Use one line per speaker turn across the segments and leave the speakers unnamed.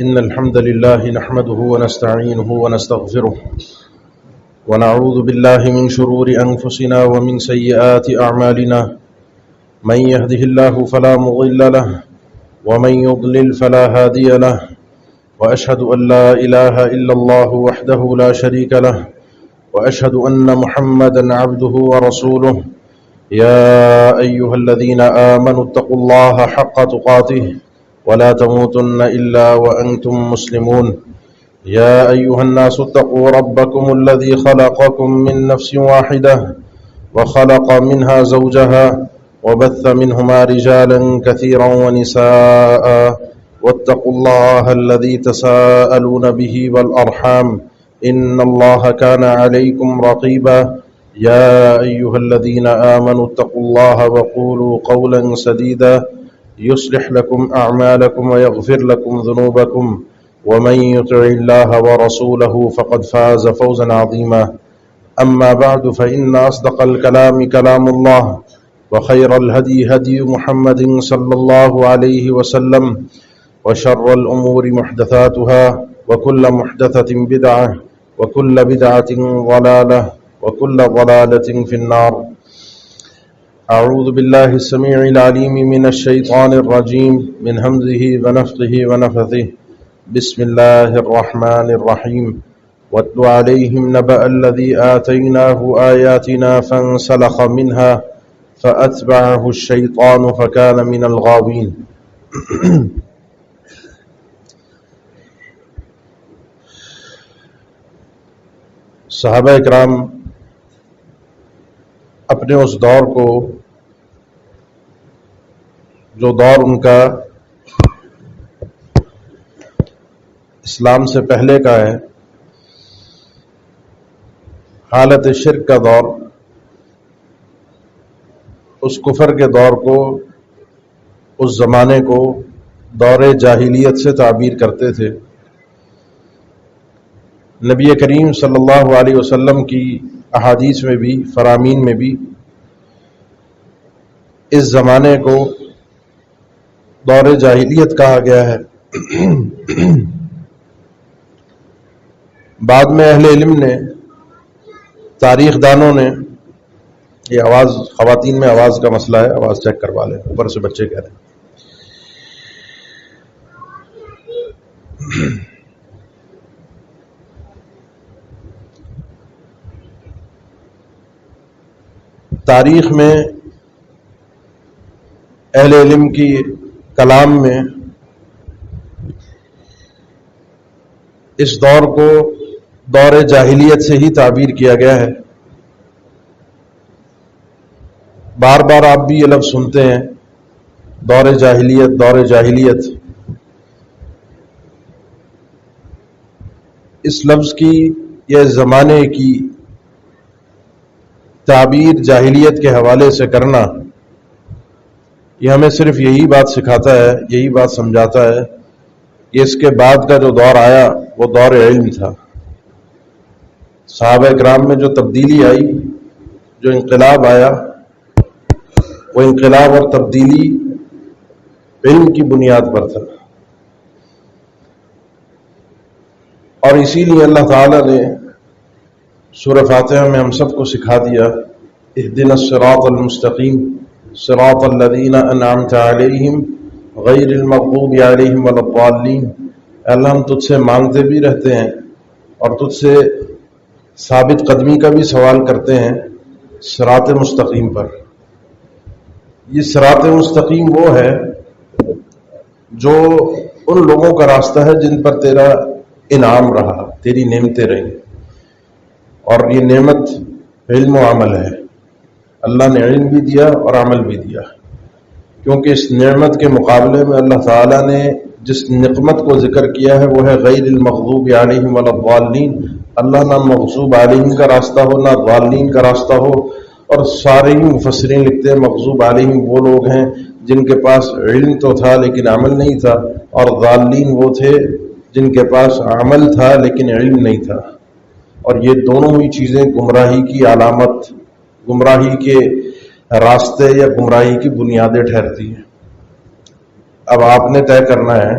إن الحمد لله نحمده ونستعينه ونستغفره ونعوذ بالله من شرور أنفسنا ومن سيئات أعمالنا من يهده الله فلا مضل له ومن يضلل فلا هادي له وأشهد أن لا إله إلا الله وحده لا شريك له وأشهد أن محمدا عبده ورسوله يا أيها الذين آمنوا اتقوا الله حق تقاته ولا تموتن إلا وأنتم مسلمون يا أيها الناس اتقوا ربكم الذي خلقكم من نفس واحدة وخلق منها زوجها وبث منهما رجالا كثيرا ونساء واتقوا الله الذي تساءلون به والأرحام إن الله كان عليكم رقيبا يا أيها الذين آمنوا اتقوا الله وقولوا قولا سديدا يصلح لكم أعمالكم ويغفر لكم ذنوبكم ومن يطع الله ورسوله فقد فاز فوزا عظيما أما بعد فإن أصدق الكلام كلام الله وخير الهدي هدي محمد صلى الله عليه وسلم وشر الأمور محدثاتها وكل محدثة بدعة وكل بدعة ضلالة وكل ضلالة في النار. أعوذ بالله السميع العليم من الشيطان الرجيم من همزه ونفخه ونفثه. بسم الله الرحمن الرحيم. واتل عليهم نبأ الذي آتيناه آياتنا فانسلخ منها فأتبعه الشيطان فكان من الغاوين. صحابہ اکرام اپنے اس دور کو، جو دور ان کا اسلام سے پہلے کا ہے، حالت شرک کا دور، اس کفر کے دور کو، اس زمانے کو دور جاہلیت سے تعبیر کرتے تھے. نبی کریم صلی اللہ علیہ وسلم کی احادیث میں بھی، فرامین میں بھی اس زمانے کو دور جاہلیت کہا گیا ہے. بعد میں اہل علم نے، تاریخ دانوں نے، یہ آواز خواتین میں آواز کا مسئلہ ہے، آواز چیک کروا لیں، اوپر سے بچے کہہ رہے ہیں. تاریخ میں اہل علم کی کلام میں اس دور کو دور جاہلیت سے ہی تعبیر کیا گیا ہے. بار بار آپ بھی یہ لفظ سنتے ہیں، دور جاہلیت، دور جاہلیت. اس لفظ کی یا زمانے کی تعبیر جاہلیت کے حوالے سے کرنا، یہ ہمیں صرف یہی بات سکھاتا ہے، یہی بات سمجھاتا ہے کہ اس کے بعد کا جو دور آیا وہ دور علم تھا. صحابہ کرام میں جو تبدیلی آئی، جو انقلاب آیا، وہ انقلاب اور تبدیلی علم کی بنیاد پر تھا. اور اسی لیے اللہ تعالیٰ نے سورہ فاتحہ میں ہم سب کو سکھا دیا، اہدنا الصراط المستقیم صراط الذین انعمت علیہم غیر المغضوب علیہم ولا الضالین. اللہ ہم تجھ سے مانگتے بھی رہتے ہیں اور تجھ سے ثابت قدمی کا بھی سوال کرتے ہیں صراط مستقیم پر. یہ صراط مستقیم وہ ہے جو ان لوگوں کا راستہ ہے جن پر تیرا انعام رہا، تیری نعمتیں رہیں. اور یہ نعمت علم و عمل ہے. اللہ نے علم بھی دیا اور عمل بھی دیا، کیونکہ اس نعمت کے مقابلے میں اللہ تعالیٰ نے جس نعمت کو ذکر کیا ہے وہ ہے غیر المغضوب علیہم ولا الضالین. اللہ نہ مغضوب علیہم کا راستہ ہو، نہ ضالین کا راستہ ہو. اور سارے ہی مفسرین لکھتے ہیں مغضوب علیہم وہ لوگ ہیں جن کے پاس علم تو تھا لیکن عمل نہیں تھا، اور ضالین وہ تھے جن کے پاس عمل تھا لیکن علم نہیں تھا. اور یہ دونوں ہی چیزیں گمراہی کی علامت، گمراہی کے راستے یا گمراہی کی بنیادیں ٹھہرتی ہیں. اب آپ نے طے کرنا ہے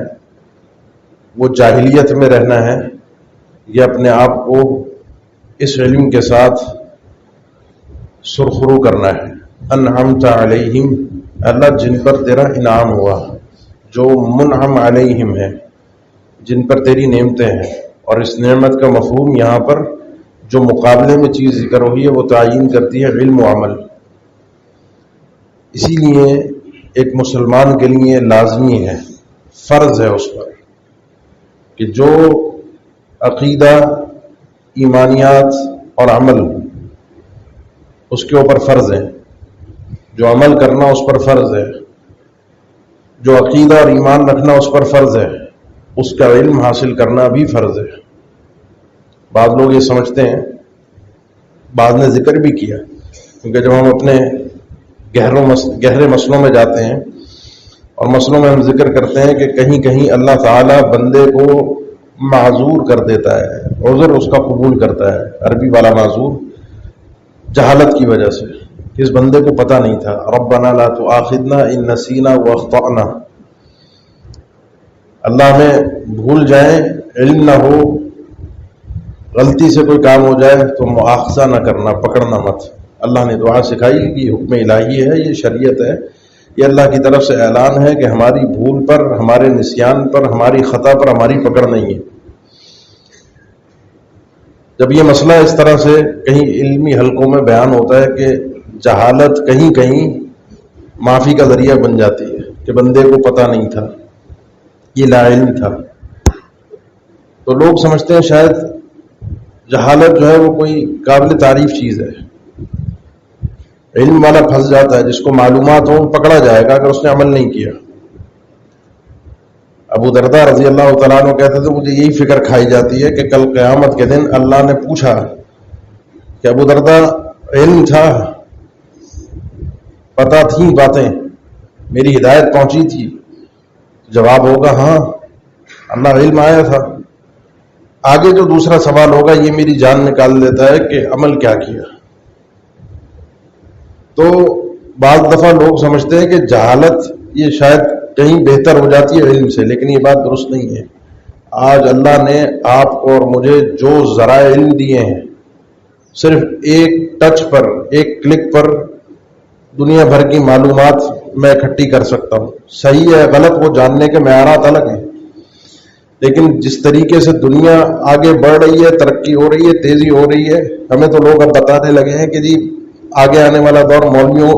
وہ جاہلیت میں رہنا ہے یا اپنے آپ کو اس علم کے ساتھ سرخرو کرنا ہے. انعمت علیہم، اللہ جن پر تیرا انعام ہوا، جو منعم علیہم ہے، جن پر تیری نعمتیں ہیں. اور اس نعمت کا مفہوم یہاں پر جو مقابلے میں چیز ذکر ہوئی ہے وہ تعین کرتی ہے علم و عمل. اسی لیے ایک مسلمان کے لیے لازمی ہے، فرض ہے اس پر کہ جو عقیدہ، ایمانیات اور عمل اس کے اوپر فرض ہے، جو عمل کرنا اس پر فرض ہے، جو عقیدہ اور ایمان رکھنا اس پر فرض ہے، اس کا علم حاصل کرنا بھی فرض ہے. بعض لوگ یہ سمجھتے ہیں، بعض نے ذکر بھی کیا، کیونکہ جب ہم اپنے گہرے مسئلوں میں جاتے ہیں اور مسئلوں میں ہم ذکر کرتے ہیں کہ کہیں کہیں اللہ تعالیٰ بندے کو معذور کر دیتا ہے، عذر اس کا قبول کرتا ہے. عربی والا معذور جہالت کی وجہ سے، اس بندے کو پتہ نہیں تھا. ربنا لا تؤاخذنا ان نسینا واخطأنا، اللہ ہمیں بھول جائیں، علم نہ ہو، غلطی سے کوئی کام ہو جائے تو مؤاخذہ نہ کرنا، پکڑنا مت. اللہ نے دعا سکھائی کہ یہ حکم الہی ہے، یہ شریعت ہے، یہ اللہ کی طرف سے اعلان ہے کہ ہماری بھول پر، ہمارے نسیان پر، ہماری خطا پر ہماری پکڑ نہیں ہے. جب یہ مسئلہ اس طرح سے کہیں علمی حلقوں میں بیان ہوتا ہے کہ جہالت کہیں کہیں معافی کا ذریعہ بن جاتی ہے کہ بندے کو پتہ نہیں تھا، یہ لا علم تھا، تو لوگ سمجھتے ہیں شاید جہالت جو ہے وہ کوئی قابل تعریف چیز ہے. علم والا پھنس جاتا ہے، جس کو معلومات ہوں پکڑا جائے گا اگر اس نے عمل نہیں کیا. ابو درداء رضی اللہ تعالیٰ عنہ کہتے تھے مجھے یہی فکر کھائی جاتی ہے کہ کل قیامت کے دن اللہ نے پوچھا کہ ابو درداء علم تھا، پتہ تھی باتیں، میری ہدایت پہنچی تھی؟ جواب ہوگا ہاں اللہ علم آیا تھا. آگے جو دوسرا سوال ہوگا یہ میری جان نکال دیتا ہے کہ عمل کیا کیا. تو بعض دفعہ لوگ سمجھتے ہیں کہ جہالت یہ شاید کہیں بہتر ہو جاتی ہے علم سے، لیکن یہ بات درست نہیں ہے. آج اللہ نے آپ کو اور مجھے جو ذرائع علم دیے ہیں، صرف ایک ٹچ پر، ایک کلک پر دنیا بھر کی معلومات میں اکٹھی کر سکتا ہوں. صحیح ہے غلط وہ جاننے کے معیارات الگ ہیں، لیکن جس طریقے سے دنیا آگے بڑھ رہی ہے، ترقی ہو رہی ہے، تیزی ہو رہی ہے، ہمیں تو لوگ اب بتانے لگے ہیں کہ جی آگے آنے والا دور مولویوں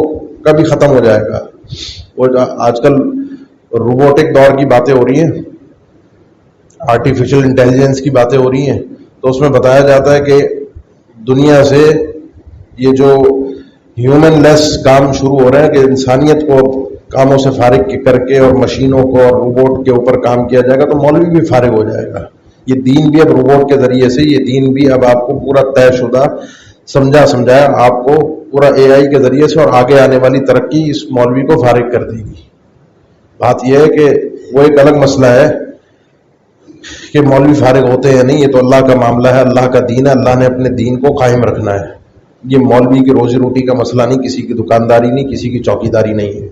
کا بھی ختم ہو جائے گا. وہ آج کل روبوٹک دور کی باتیں ہو رہی ہیں، آرٹیفیشل انٹیلیجنس کی باتیں ہو رہی ہیں، تو اس میں بتایا جاتا ہے کہ دنیا سے یہ جو ہیومن لیس کام شروع ہو رہے ہیں کہ انسانیت کو کاموں سے فارغ کر کے اور مشینوں کو اور روبوٹ کے اوپر کام کیا جائے گا تو مولوی بھی فارغ ہو جائے گا. یہ دین بھی اب روبوٹ کے ذریعے سے، یہ دین بھی اب آپ کو پورا طے شدہ سمجھایا آپ کو پورا اے آئی کے ذریعے سے، اور آگے آنے والی ترقی اس مولوی کو فارغ کر دے گی. بات یہ ہے کہ وہ ایک الگ مسئلہ ہے کہ مولوی فارغ ہوتے ہیں نہیں، یہ تو اللہ کا معاملہ ہے، اللہ کا دین ہے، اللہ نے اپنے دین کو قائم رکھنا ہے. یہ مولوی کی روزی روٹی کا مسئلہ نہیں، کسی کی دکانداری نہیں، کسی کی چوکیداری نہیں ہے.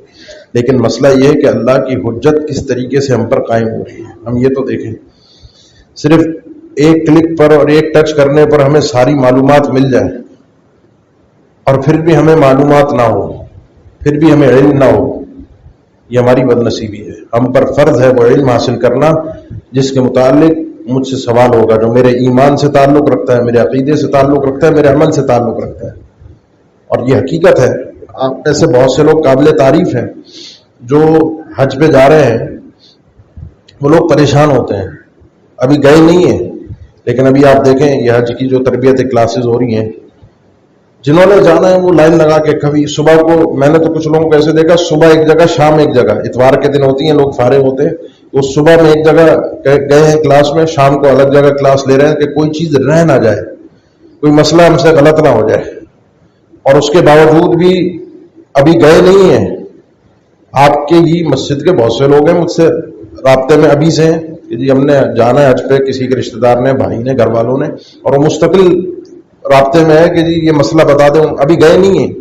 لیکن مسئلہ یہ ہے کہ اللہ کی حجت کس طریقے سے ہم پر قائم ہو رہی ہے. ہم یہ تو دیکھیں، صرف ایک کلک پر اور ایک ٹچ کرنے پر ہمیں ساری معلومات مل جائے اور پھر بھی ہمیں معلومات نہ ہو، پھر بھی ہمیں علم نہ ہو، یہ ہماری بد نصیبی ہے. ہم پر فرض ہے وہ علم حاصل کرنا جس کے متعلق مجھ سے سوال ہوگا، جو میرے ایمان سے تعلق رکھتا ہے، میرے عقیدے سے تعلق رکھتا ہے، میرے عمل سے تعلق رکھتا ہے. اور یہ حقیقت ہے. آپ ایسے بہت سے لوگ قابل تعریف ہیں جو حج پہ جا رہے ہیں، وہ لوگ پریشان ہوتے ہیں، ابھی گئے نہیں ہیں، لیکن ابھی آپ دیکھیں یہ حج کی جو تربیت کلاسز ہو رہی ہیں، جنہوں نے جانا ہے وہ لائن لگا کے، کبھی صبح کو میں نے تو کچھ لوگوں کو ایسے دیکھا صبح ایک جگہ شام ایک جگہ، اتوار کے دن ہوتی ہیں لوگ فارغ ہوتے ہیں، وہ صبح میں ایک جگہ گئے ہیں کلاس میں، شام کو الگ جگہ کلاس لے رہے ہیں کہ کوئی چیز رہ نہ جائے، کوئی مسئلہ ہم سے غلط نہ ہو جائے. اور اس کے باوجود بھی ابھی گئے نہیں ہیں. آپ کے ہی مسجد کے بہت سے لوگ ہیں مجھ سے رابطے میں ابھی سے ہیں کہ جی ہم نے جانا ہے حج پہ، کسی کے رشتہ دار نے، بھائی نے، گھر والوں نے، اور وہ مستقل رابطے میں ہے کہ جی یہ مسئلہ بتا دیں، ابھی گئے نہیں ہیں.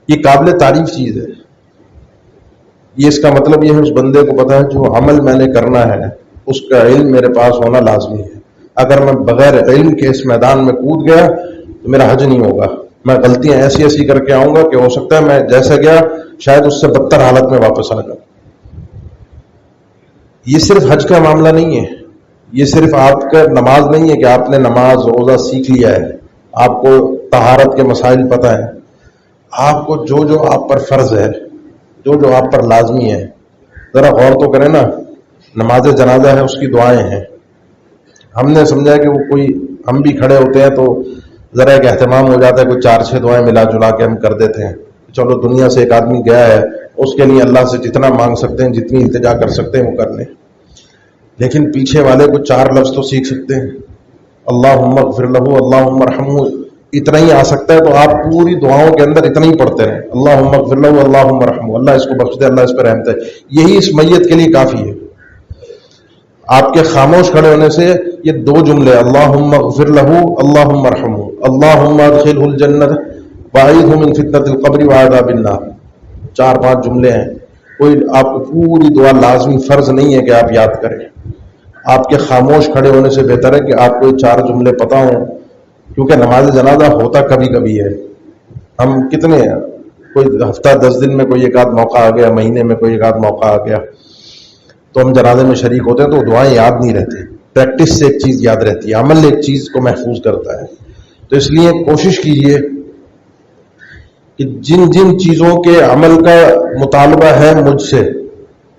یہ قابل تعریف چیز ہے. یہ اس کا مطلب یہ ہے اس بندے کو پتا ہے جو عمل میں نے کرنا ہے اس کا علم میرے پاس ہونا لازمی ہے. اگر میں بغیر علم کے اس میدان میں کود گیا تو میرا حج نہیں ہوگا. میں غلطیاں ایسی ایسی کر کے آؤں گا کہ ہو سکتا ہے میں جیسے گیا شاید اس سے بدتر حالت میں واپس آ جاؤں. یہ صرف حج کا معاملہ نہیں ہے, یہ صرف آپ کا نماز نہیں ہے کہ آپ نے نماز روزہ سیکھ لیا ہے, آپ کو طہارت کے مسائل پتہ ہیں, آپ کو جو جو آپ پر فرض ہے, جو جو آپ پر لازمی ہے, ذرا غور تو کریں نا. نماز جنازہ ہے, اس کی دعائیں ہیں. ہم نے سمجھا کہ وہ کوئی, ہم بھی کھڑے ہوتے ہیں تو ذرا ایک اہتمام ہو جاتا ہے, کوئی 4-6 دعائیں ملا جلا کے ہم کر دیتے ہیں. چلو دنیا سے ایک آدمی گیا ہے, اس کے لیے اللہ سے جتنا مانگ سکتے ہیں, جتنی التجا کر سکتے ہیں وہ کر لیں. لیکن پیچھے والے کو 4 لفظ تو سیکھ سکتے ہیں, اللہم اغفر لہ, اللہم ارحمہ, اتنا ہی آ سکتا ہے. تو آپ پوری دعاؤں کے اندر اتنا ہی پڑھتے رہیں, اللہم اغفر لہ, اللہم ارحمہ, اللہ اس کو بخش دے, اللہ اس پر رحمت ہے. یہی اس میت کے لیے کافی ہے. آپ کے خاموش کھڑے ہونے سے یہ 2 جملے, اللہم اغفر لہ, اللہم ارحمہ, اللہم ادخلہ الجنۃ واعیذہ من فتنۃ القبر وعذاب النار, 4-5 جملے ہیں. کوئی آپ کو پوری دعا لازمی فرض نہیں ہے کہ آپ یاد کریں. آپ کے خاموش کھڑے ہونے سے بہتر ہے کہ آپ کو 4 جملے پتہ ہوں, کیونکہ نماز جنازہ ہوتا کبھی کبھی ہے. ہم کتنے ہیں, کوئی ہفتہ 10 دن میں کوئی ایک آدھ موقع آ گیا, مہینے میں کوئی ایک آدھ موقع آ گیا تو ہم جنازے میں شریک ہوتے ہیں, تو دعائیں یاد نہیں رہتی. پریکٹس سے ایک چیز یاد رہتی ہے, عمل ایک چیز کو محفوظ کرتا ہے. تو اس لیے کوشش کیجیے کہ جن جن چیزوں کے عمل کا مطالبہ ہے مجھ سے,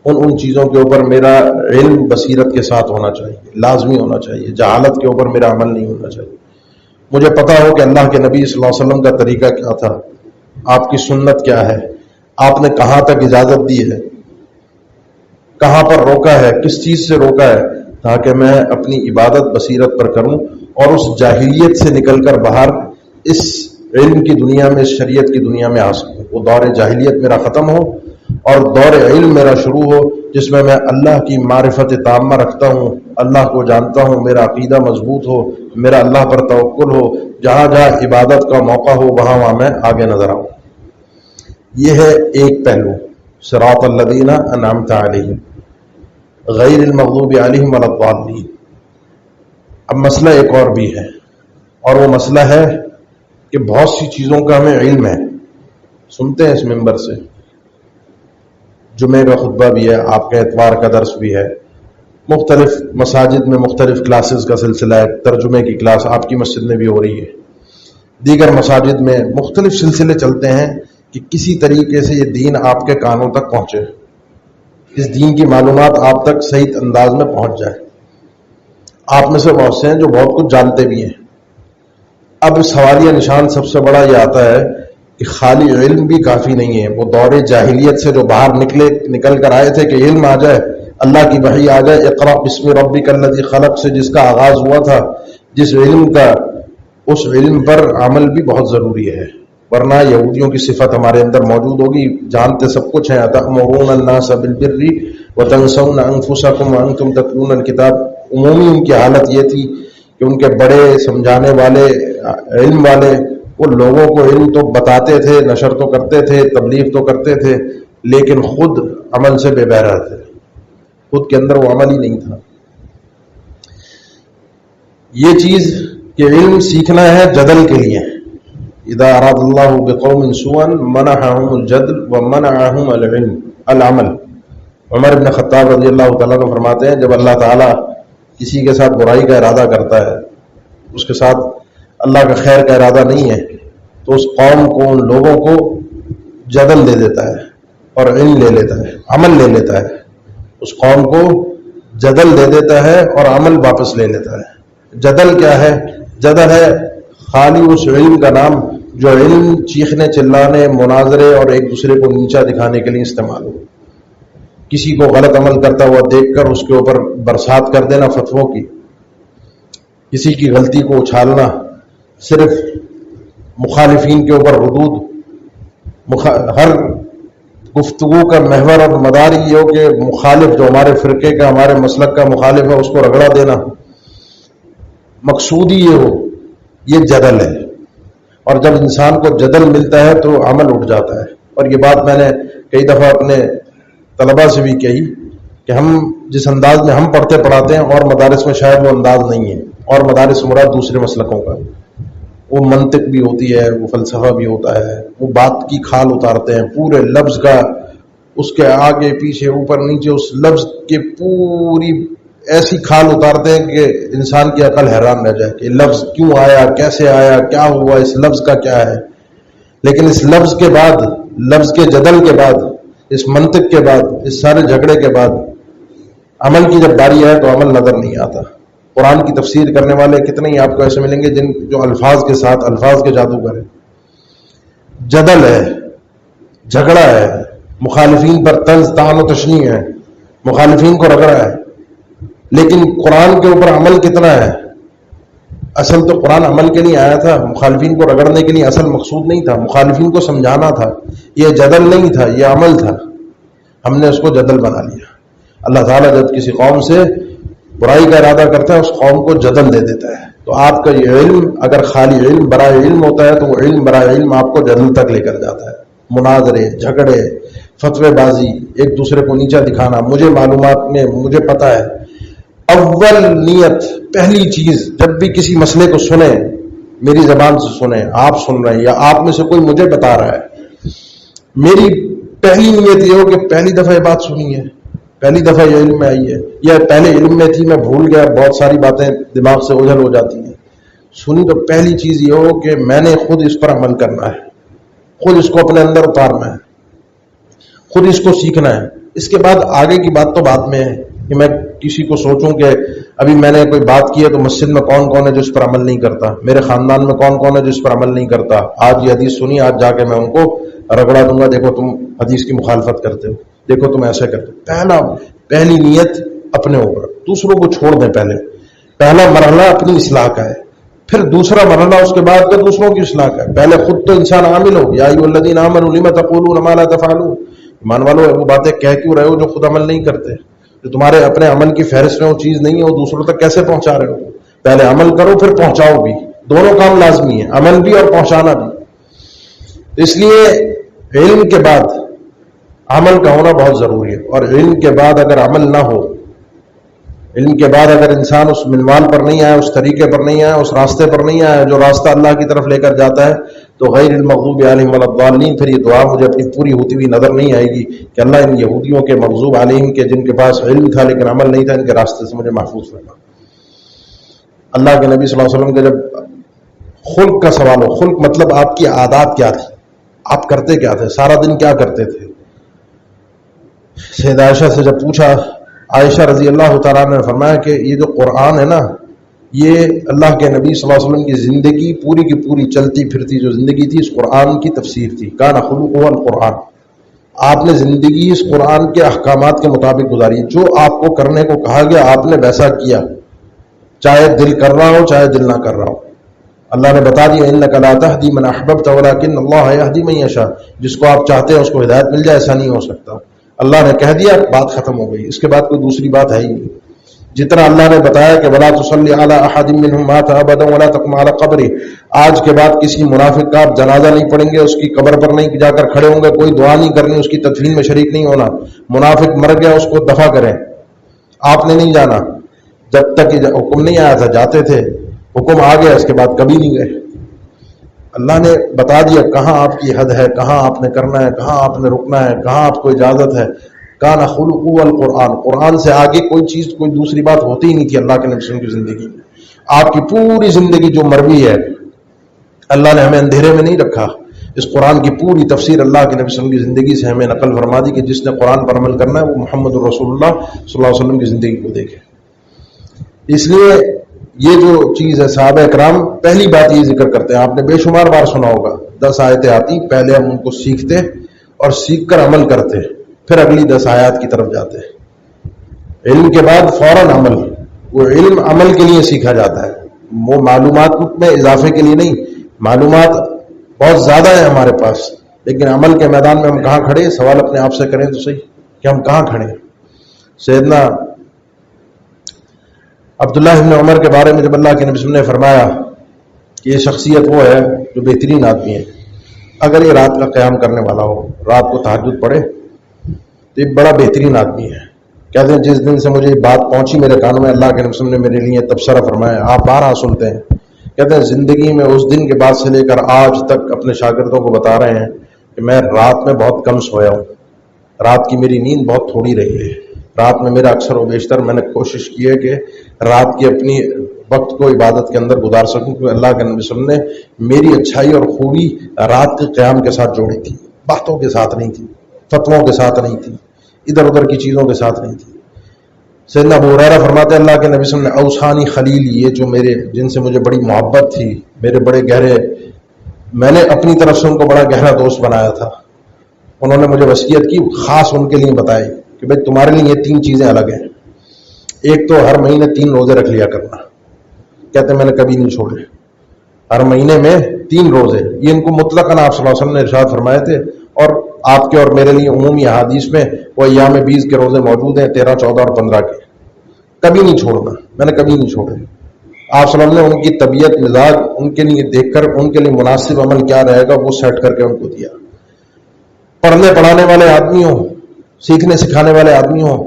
ان چیزوں کے اوپر میرا علم بصیرت کے ساتھ ہونا چاہیے, لازمی ہونا چاہیے. جہالت کے اوپر میرا عمل نہیں ہونا چاہیے. مجھے پتا ہو کہ اللہ کے نبی صلی اللہ علیہ وسلم کا طریقہ کیا تھا, آپ کی سنت کیا ہے, آپ نے کہاں تک اجازت دی ہے, کہاں پر روکا ہے, کس چیز سے روکا ہے, تاکہ میں اپنی عبادت بصیرت پر کروں اور اس جاہلیت سے نکل کر باہر اس علم کی دنیا میں, اس شریعت کی دنیا میں آ سکوں. وہ دور جاہلیت میرا ختم ہو اور دور علم میرا شروع ہو, جس میں میں اللہ کی معرفت تامہ رکھتا ہوں, اللہ کو جانتا ہوں, میرا عقیدہ مضبوط ہو, میرا اللہ پر توکل ہو, جہاں جہاں عبادت کا موقع ہو وہاں وہاں میں آگے نظر آؤں. یہ ہے ایک پہلو, صراط الذین انعمت علیہم غیر المغضوب علیہم ولا الضالین. اب مسئلہ ایک اور بھی ہے, اور وہ مسئلہ ہے کہ بہت سی چیزوں کا ہمیں علم ہے, سنتے ہیں اس منبر سے, جمعے کا خطبہ بھی ہے, آپ کے اتوار کا درس بھی ہے, مختلف مساجد میں مختلف کلاسز کا سلسلہ ہے, ترجمے کی کلاس آپ کی مسجد میں بھی ہو رہی ہے, دیگر مساجد میں مختلف سلسلے چلتے ہیں کہ کسی طریقے سے یہ دین آپ کے کانوں تک پہنچے, اس دین کی معلومات آپ تک صحیح انداز میں پہنچ جائے. آپ میں سے بہت سے ہیں جو بہت کچھ جانتے بھی ہیں. اب سوالیہ نشان سب سے بڑا یہ آتا ہے کہ خالی علم بھی کافی نہیں ہے. وہ دور جاہلیت سے جو باہر نکل کر آئے تھے کہ علم آ جائے, اللہ کی وحی آ جائے, اقرأ بسم ربک الذی خلق سے جس کا آغاز ہوا تھا, جس علم کا, اس علم پر عمل بھی بہت ضروری ہے. ورنہ یہودیوں کی صفت ہمارے اندر موجود ہوگی, جانتے سب کچھ ہیں, اتأمرون الناس بالبر وتنسون انفسکم وانتم تتلون الکتاب. عمومی ان کی حالت یہ تھی کہ ان کے بڑے سمجھانے والے, علم والے, وہ لوگوں کو علم تو بتاتے تھے, نشر تو کرتے تھے, تبلیغ تو کرتے تھے, لیکن خود عمل سے بے بہرا تھے, خود کے اندر وہ عمل ہی نہیں تھا. یہ چیز کہ علم سیکھنا ہے جدل کے لیے. اذا اراد اللہ بقوم سوءا منعهم الجدل ومنعهم العمل. عمر بن خطاب رضی اللہ تعالیٰ عنہ فرماتے ہیں, جب اللہ تعالیٰ کسی کے ساتھ برائی کا ارادہ کرتا ہے, اس کے ساتھ اللہ کا خیر کا ارادہ نہیں ہے, تو اس قوم کو, ان لوگوں کو جدل دے دیتا ہے اور علم لے لیتا ہے, عمل لے لیتا ہے. اس قوم کو جدل دے دیتا ہے اور عمل واپس لے لیتا ہے. جدل کیا ہے؟ جدل ہے خالی اس علم کا نام جو علم چیخنے, چلانے, مناظرے اور ایک دوسرے کو نیچا دکھانے کے لیے استعمال ہو. کسی کو غلط عمل کرتا ہوا دیکھ کر اس کے اوپر برسات کر دینا فتووں کی, کسی کی غلطی کو اچھالنا, صرف مخالفین کے اوپر ردود, ہر گفتگو کا محور اور مدار یہ ہو کہ مخالف جو ہمارے فرقے کا, ہمارے مسلک کا مخالف ہے, اس کو رگڑا دینا, مقصود ہی یہ ہو. یہ جدل ہے. اور جب انسان کو جدل ملتا ہے تو عمل اٹھ جاتا ہے. اور یہ بات میں نے کئی دفعہ اپنے طلباء سے بھی کہی کہ ہم جس انداز میں ہم پڑھتے پڑھاتے ہیں اور مدارس میں شاید وہ انداز نہیں ہے، اور مدارس مراد دوسرے مسلکوں کا، وہ منطق بھی ہوتی ہے، وہ فلسفہ بھی ہوتا ہے، وہ بات کی کھال اتارتے ہیں پورے لفظ کا، اس کے آگے پیچھے اوپر نیچے اس لفظ کے پوری ایسی کھال اتارتے ہیں کہ انسان کی عقل حیران رہ جائے کہ لفظ کیوں آیا، کیسے آیا، کیا ہوا، اس لفظ کا کیا ہے۔ لیکن اس لفظ کے بعد، لفظ کے جدل کے بعد، اس منطق کے بعد، اس سارے جھگڑے کے بعد عمل کی جب باری ہے تو عمل نظر نہیں آتا۔ قرآن کی تفسیر کرنے والے کتنے ہی آپ کو ایسے ملیں گے جو الفاظ کے ساتھ الفاظ کے جادوگر ہیں، جدل ہے، جھگڑا ہے، مخالفین پر طنز طعن و تشنیع ہے، مخالفین کو رگڑا ہے، لیکن قرآن کے اوپر عمل کتنا ہے؟ اصل تو قرآن عمل کے لیے آیا تھا، مخالفین کو رگڑنے کے لیے اصل مقصود نہیں تھا، مخالفین کو سمجھانا تھا، یہ جدل نہیں تھا، یہ عمل تھا، ہم نے اس کو جدل بنا لیا۔ اللہ تعالیٰ جب کسی قوم سے برائی کا ارادہ کرتا ہے اس قوم کو جدل دے دیتا ہے۔ تو آپ کا یہ علم اگر خالی علم برائے علم ہوتا ہے تو وہ علم برائے علم آپ کو جدل تک لے کر جاتا ہے، مناظرے، جھگڑے، فتوے بازی، ایک دوسرے کو نیچا دکھانا، مجھے معلومات میں مجھے پتہ ہے۔ اول نیت، پہلی چیز جب بھی کسی مسئلے کو سنیں، میری زبان سے سنیں، آپ سن رہے ہیں یا آپ میں سے کوئی مجھے بتا رہا ہے، میری پہلی نیت یہ ہو کہ پہلی دفعہ یہ بات سنی ہے، پہلی دفعہ یہ علم میں آئی ہے، یا پہلے علم میں تھی میں بھول گیا، بہت ساری باتیں دماغ سے اوجھل ہو جاتی ہیں، سنی تو پہلی چیز یہ ہو کہ میں نے خود اس پر عمل کرنا ہے، خود اس کو اپنے اندر اتارنا ہے، خود اس کو سیکھنا ہے۔ اس کے بعد آگے کی بات تو بعد میں ہے کہ میں کسی کو سوچوں کہ ابھی میں نے کوئی بات کی ہے تو مسجد میں کون کون ہے جو اس پر عمل نہیں کرتا، میرے خاندان میں کون کون ہے جو اس پر عمل نہیں کرتا، آج یہ حدیث سنی، آج جا کے میں ان کو رگڑا دوں گا، دیکھو تم حدیث کی مخالفت کرتے ہو، دیکھو تم ایسے کرتے ہو۔ پہلی نیت اپنے اوپر، دوسروں کو چھوڑ دیں۔ پہلا مرحلہ اپنی اصلاح کا ہے، پھر دوسرا مرحلہ اس کے بعد کا دوسروں کی اصلاح کا ہے۔ پہلے خود تو انسان عامل ہو، یا ایھا الذین آمنوا لم تقولون ما لا تفعلون، ایمان والو وہ باتیں کہہ کیوں رہے ہو جو خود عمل نہیں کرتے، جو تمہارے اپنے عمل کی فہرست میں وہ چیز نہیں ہے، وہ دوسروں تک کیسے پہنچا رہے ہو؟ پہلے عمل کرو پھر پہنچاؤ بھی، دونوں کام لازمی ہیں، عمل بھی اور پہنچانا بھی۔ اس لیے علم کے بعد عمل کا ہونا بہت ضروری ہے، اور علم کے بعد اگر عمل نہ ہو، علم کے بعد اگر انسان اس منوال پر نہیں آیا، اس طریقے پر نہیں آیا، اس راستے پر نہیں آیا جو راستہ اللہ کی طرف لے کر جاتا ہے، تو غیر المغضوب علیہم ولا الضالین، پھر یہ دعا مجھے اپنی پوری ہوتی ہوئی نظر نہیں آئے گی کہ اللہ ان یہودیوں کے مغضوب علیہم کے جن کے پاس علم تھا لیکن عمل نہیں تھا، ان کے راستے سے مجھے محفوظ رکھنا۔ اللہ کے نبی صلی اللہ علیہ وسلم کے جب خلق کا سوال ہو، خلق مطلب آپ کی عادات کیا تھی، آپ کرتے کیا تھے، سارا دن کیا کرتے تھے، سیدہ عائشہ سے جب پوچھا، عائشہ رضی اللہ تعالیٰ نے فرمایا کہ یہ جو قرآن ہے نا، یہ اللہ کے نبی صلی اللہ علیہ وسلم کی زندگی پوری کی پوری چلتی پھرتی جو زندگی تھی اس قرآن کی تفسیر تھی۔ کان خلقہ القرآن، آپ نے زندگی اس قرآن کے احکامات کے مطابق گزاری، جو آپ کو کرنے کو کہا گیا آپ نے ویسا کیا، چاہے دل کر رہا ہو چاہے دل نہ کر رہا ہو۔ اللہ نے بتا دیا انک لا تہدی من احببت ولکن اللہ یہدی من یشاء، جس کو آپ چاہتے ہیں اس کو ہدایت مل جائے، ایسا نہیں ہو سکتا۔ اللہ نے کہہ دیا، بات ختم ہو گئی، اس کے بعد کوئی دوسری بات ہے ہی نہیں۔ جتنا اللہ نے بتایا کہ ولا تصلی علی احد منهم مات ابدا ولا تقم علی قبره، آج کے بعد کسی منافق کا آپ جنازہ نہیں پڑھیں گے، اس کی قبر پر نہیں جا کر کھڑے ہوں گے، کوئی دعا نہیں کرنی، اس کی تدفین میں شریک نہیں ہونا، منافق مر گیا اس کو دفع کریں، آپ نے نہیں جانا، جب تک حکم نہیں آیا تھا جاتے تھے، حکم آ گیا اس کے بعد کبھی نہیں گئے۔ اللہ نے بتا دیا کہاں آپ کی حد ہے، کہاں آپ نے کرنا ہے، کہاں آپ نے رکنا ہے، کہاں آپ کو اجازت ہے۔ کان خلقہ القرآن، قرآن سے آگے کوئی چیز کوئی دوسری بات ہوتی ہی نہیں تھی اللہ کے نبی صلی اللہ علیہ وسلم کی زندگی میں۔ آپ کی پوری زندگی جو مروی ہے، اللہ نے ہمیں اندھیرے میں نہیں رکھا، اس قرآن کی پوری تفسیر اللہ کے نبی صلی اللہ علیہ وسلم کی زندگی سے ہمیں نقل فرما دی کہ جس نے قرآن پر عمل کرنا ہے وہ محمد الرسول اللہ صلی اللہ علیہ وسلم کی زندگی کو دیکھے۔ اس لیے یہ جو چیز ہے، صحابہ کرام پہلی بات یہ ذکر کرتے ہیں، آپ نے بے شمار بار سنا ہوگا، 10 آیتیں آتی، پہلے ہم ان کو سیکھتے اور سیکھ کر عمل کرتے، پھر اگلی 10 آیات کی طرف جاتے۔ علم کے بعد فوراً عمل، وہ علم عمل کے لیے سیکھا جاتا ہے، وہ معلومات میں اضافے کے لیے نہیں۔ معلومات بہت زیادہ ہے ہمارے پاس، لیکن عمل کے میدان میں ہم کہاں کھڑے؟ سوال اپنے آپ سے کریں تو صحیح کہ ہم کہاں کھڑے ہیں۔ سیدنا عبداللہ ابن عمر کے بارے میں جب اللہ کے نبی صلی اللہ علیہ وسلم نے فرمایا کہ یہ شخصیت وہ ہے جو بہترین آدمی ہے، اگر یہ رات کا قیام کرنے والا ہو، رات کو تہجد پڑھے، تو یہ بڑا بہترین آدمی ہے۔ کہتے ہیں جس دن سے مجھے بات پہنچی میرے کانوں میں، اللہ کے نبی صلی اللہ علیہ وسلم نے میرے لیے تبصرہ فرمایا، آپ بارہا سنتے ہیں. کہتے ہیں زندگی میں اس دن کے بعد سے لے کر آج تک اپنے شاگردوں کو بتا رہے ہیں کہ میں رات میں بہت کم سویا ہوں، رات کی میری نیند بہت تھوڑی رہی ہے. رات میں میرا اکثر و بیشتر میں نے کوشش کی ہے کہ رات کی اپنی وقت کو عبادت کے اندر گزار سکوں، کیونکہ اللہ کے نبی صلی اللہ علیہ وسلم نے میری اچھائی اور خوبی رات کے قیام کے ساتھ جوڑی تھی، باتوں کے ساتھ نہیں تھی، فتووں کے ساتھ نہیں تھی، ادھر ادھر کی چیزوں کے ساتھ نہیں تھی. سیدنا ابو ہریرہ فرماتے ہیں اللہ کے نبی صلی اللہ علیہ وسلم نے اوصانی خلیل، یہ جو میرے جن سے مجھے بڑی محبت تھی، میرے بڑے گہرے، میں نے اپنی طرف سے ان کو بڑا گہرا دوست بنایا تھا، انہوں نے مجھے وصیت کی، خاص ان کے لیے بتائی کہ بھائی تمہارے لیے یہ 3 چیزیں الگ ہیں. ایک تو ہر مہینے 3 روزے رکھ لیا کرنا. کہتے ہیں میں نے کبھی نہیں چھوڑے، ہر مہینے میں 3 روزے. یہ ان کو مطلقاً آپ صلی اللہ علیہ وسلم نے ارشاد فرمائے تھے، اور آپ کے اور میرے لیے عمومی احادیث میں وہ ایام 20 کے روزے موجود ہیں، 13، 14 اور 15 کے. کبھی نہیں چھوڑنا، میں نے کبھی نہیں چھوڑے. آپ صلی اللہ علیہ وسلم نے ان کی طبیعت، مزاج، ان کے لیے دیکھ کر ان کے لیے مناسب عمل کیا رہے گا وہ سیٹ کر کے ان کو دیا. پڑھنے پڑھانے والے آدمی ہوں، سیکھنے سکھانے والے آدمی ہوں،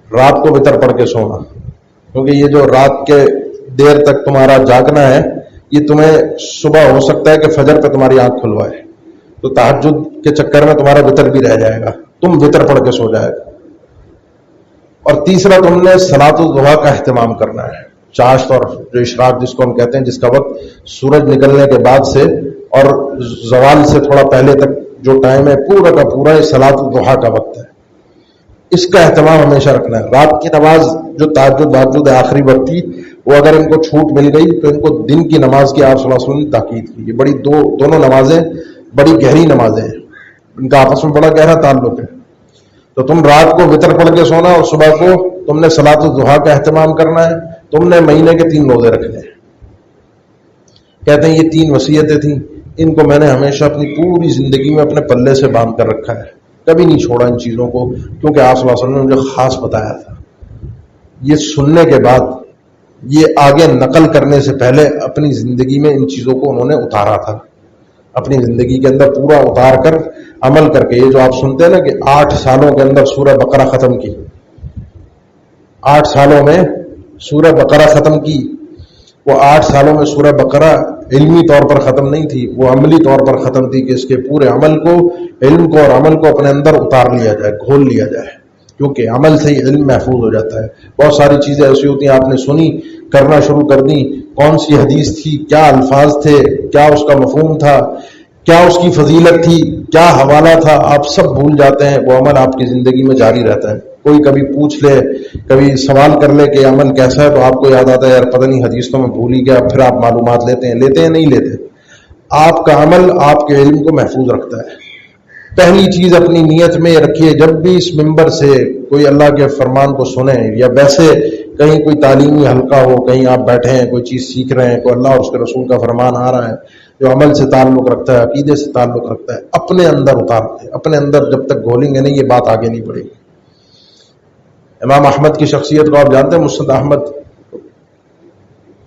رات کو وتر پڑھ کے سونا، کیونکہ یہ جو رات کے دیر تک تمہارا جاگنا ہے یہ تمہیں صبح ہو سکتا ہے کہ فجر پہ تمہاری آنکھ کھلوائے، تو تہجد کے چکر میں تمہارا وتر بھی رہ جائے گا، تم وتر پڑھ کے سو جائے گا. اور تیسرا تم نے صلاۃ الضحیٰ کا اہتمام کرنا ہے. چاشت اور جو اشراق جس کو ہم کہتے ہیں، جس کا وقت سورج نکلنے کے بعد سے اور زوال سے تھوڑا پہلے تک جو ٹائم ہے پورا کا پورا یہ صلاۃ الضحیٰ کا وقت ہے، اس کا اہتمام ہمیشہ رکھنا ہے. رات کی نماز جو تہجد آخری وقت تھی، وہ اگر ان کو چھوٹ مل گئی تو ان کو دن کی نماز کی آپ صلی اللہ علیہ وسلم نے تاکید کی. یہ بڑی دونوں نمازیں بڑی گہری نمازیں ہیں، ان کا آپس میں بڑا گہرا تعلق ہے. تو تم رات کو وتر پڑھ کے سونا اور صبح کو تم نے صلاۃ الضحیٰ کا اہتمام کرنا ہے. تم نے مہینے کے 3 روزے رکھنے ہیں. کہتے ہیں یہ 3 وصیتیں تھیں، ان کو میں نے ہمیشہ اپنی پوری زندگی میں اپنے پلے سے باندھ کر رکھا ہے، کبھی نہیں چھوڑا ان چیزوں کو، کیونکہ آپ صلی اللہ علیہ وسلم نے مجھے خاص بتایا تھا. یہ سننے کے بعد، یہ آگے نقل کرنے سے پہلے اپنی زندگی میں ان چیزوں کو انہوں نے اتارا تھا، اپنی زندگی کے اندر پورا اتار کر عمل کر کے. یہ جو آپ سنتے ہیں نا کہ 8 سالوں کے اندر سورہ بقرہ ختم کی، 8 سالوں میں سورہ بقرہ ختم کی، وہ 8 سالوں میں سورہ بقرہ علمی طور پر ختم نہیں تھی، وہ عملی طور پر ختم تھی کہ اس کے پورے عمل کو، علم کو اور عمل کو اپنے اندر اتار لیا جائے، گھول لیا جائے، کیونکہ عمل سے ہی علم محفوظ ہو جاتا ہے. بہت ساری چیزیں ایسی ہوتی ہیں آپ نے سنی، کرنا شروع کر دی، کون سی حدیث تھی، کیا الفاظ تھے، کیا اس کا مفہوم تھا، کیا اس کی فضیلت تھی، کیا حوالہ تھا، آپ سب بھول جاتے ہیں. وہ عمل آپ کی زندگی میں جاری رہتا ہے. کوئی کبھی پوچھ لے، کبھی سوال کر لے کہ عمل کیسا ہے، تو آپ کو یاد آتا ہے یار پتہ نہیں حدیث تو میں بھول ہی گیا. پھر آپ معلومات لیتے ہیں نہیں لیتے. آپ کا عمل آپ کے علم کو محفوظ رکھتا ہے. پہلی چیز اپنی نیت میں یہ رکھیے، جب بھی اس ممبر سے کوئی اللہ کے فرمان کو سنیں، یا ویسے کہیں کوئی تعلیمی حلقہ ہو، کہیں آپ بیٹھے ہیں کوئی چیز سیکھ رہے ہیں، کوئی اللہ اور اس کے رسول کا فرمان آ رہا ہے جو عمل سے تعلق رکھتا ہے، عقیدے سے تعلق رکھتا ہے، اپنے اندر اتارتے ہیں. اپنے اندر جب تک گھولیں گے نہیں، یہ بات آگے نہیں بڑھے گی. امام احمد کی شخصیت کو آپ جانتے ہیں، مسند احمد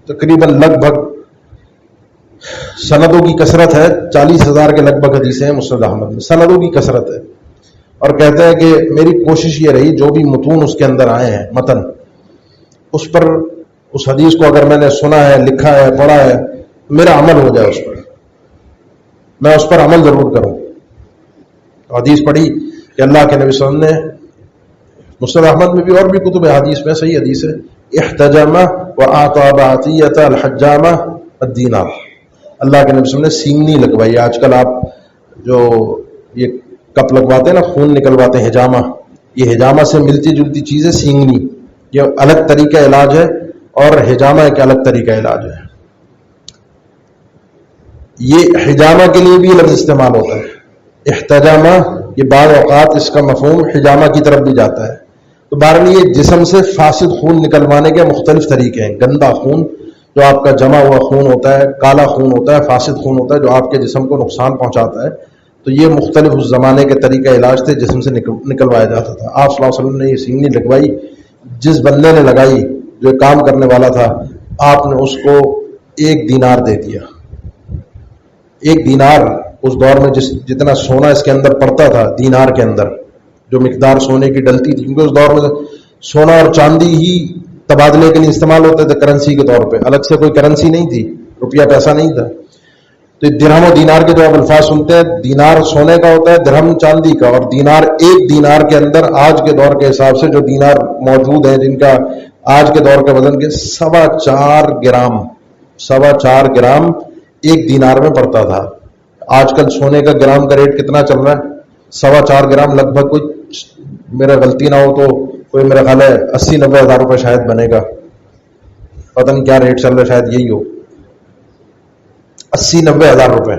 تقریباً لگ بھگ سندوں کی کثرت ہے، 40,000 کے لگ بھگ حدیثیں ہیں مسند احمد میں، سندوں کی کثرت ہے. اور کہتے ہیں کہ میری کوشش یہ رہی جو بھی متون اس کے اندر آئے ہیں، متن، اس پر اس حدیث کو اگر میں نے سنا ہے، لکھا ہے، پڑھا ہے، میرا عمل ہو جائے اس پر، میں اس پر عمل ضرور کروں. حدیث پڑھی کہ اللہ کے نبی صلی اللہ علیہ وسلم نے مسند احمد میں بھی اور بھی کتب حدیث میں صحیح حدیث ہے، احتجامہ وآتى بعطیۃ الحجامہ الدینار. اللہ کے نبی صلی اللہ علیہ وسلم نے سینگنی لگوائی. آج کل آپ جو یہ کپ لگواتے ہیں نا، خون نکلواتے ہیں، حجامہ، یہ حجامہ سے ملتی جلتی چیز ہے سینگنی. یہ الگ طریقہ علاج ہے اور حجامہ ایک الگ طریقہ علاج ہے. یہ حجامہ کے لیے بھی لفظ استعمال ہوتا ہے، احتجامہ. یہ بعض اوقات اس کا مفہوم حجامہ کی طرف بھی جاتا ہے. تو بہرحال یہ جسم سے فاسد خون نکلوانے کے مختلف طریقے ہیں. گندا خون جو آپ کا جمع ہوا خون ہوتا ہے، کالا خون ہوتا ہے، فاسد خون ہوتا ہے جو آپ کے جسم کو نقصان پہنچاتا ہے. تو یہ مختلف اس زمانے کے طریقہ علاج تھے، جسم سے نکلوایا جاتا تھا. آپ صلی اللہ علیہ وسلم نے یہ سینگنی لگوائی. جس بندے نے لگائی، جو کام کرنے والا تھا، آپ نے اس کو 1 دینار دے دیا. 1 دینار اس دور میں جتنا سونا اس کے اندر پڑتا تھا، دینار کے اندر جو مقدار سونے کی ڈلتی تھی، کیونکہ اس دور میں سونا اور چاندی ہی تبادلے کے لیے استعمال ہوتے تھے کرنسی کے طور پہ، الگ سے کوئی کرنسی نہیں تھی، روپیہ پیسہ نہیں تھا. تو درہم و دینار کے جو آپ الفاظ سنتے ہیں، دینار سونے کا ہوتا ہے، درہم چاندی کا، اور دینار ایک دینار کے اندر آج کے دور کے حساب سے جو دینار موجود ہیں جن کا آج کے دور کے وزن کے 4.25 گرام ایک دینار میں پڑتا تھا. آج کل سونے کا گرام کا ریٹ کتنا چل رہا ہے؟ 4.25 گرام، لگ بھگ کوئی میرا غلطی نہ ہو تو کوئی میرا خیال ہے 80-90 ہزار روپے شاید بنے گا. پتہ نہیں کیا ریٹ چل رہا ہے، شاید یہی ہو 80-90 ہزار روپے.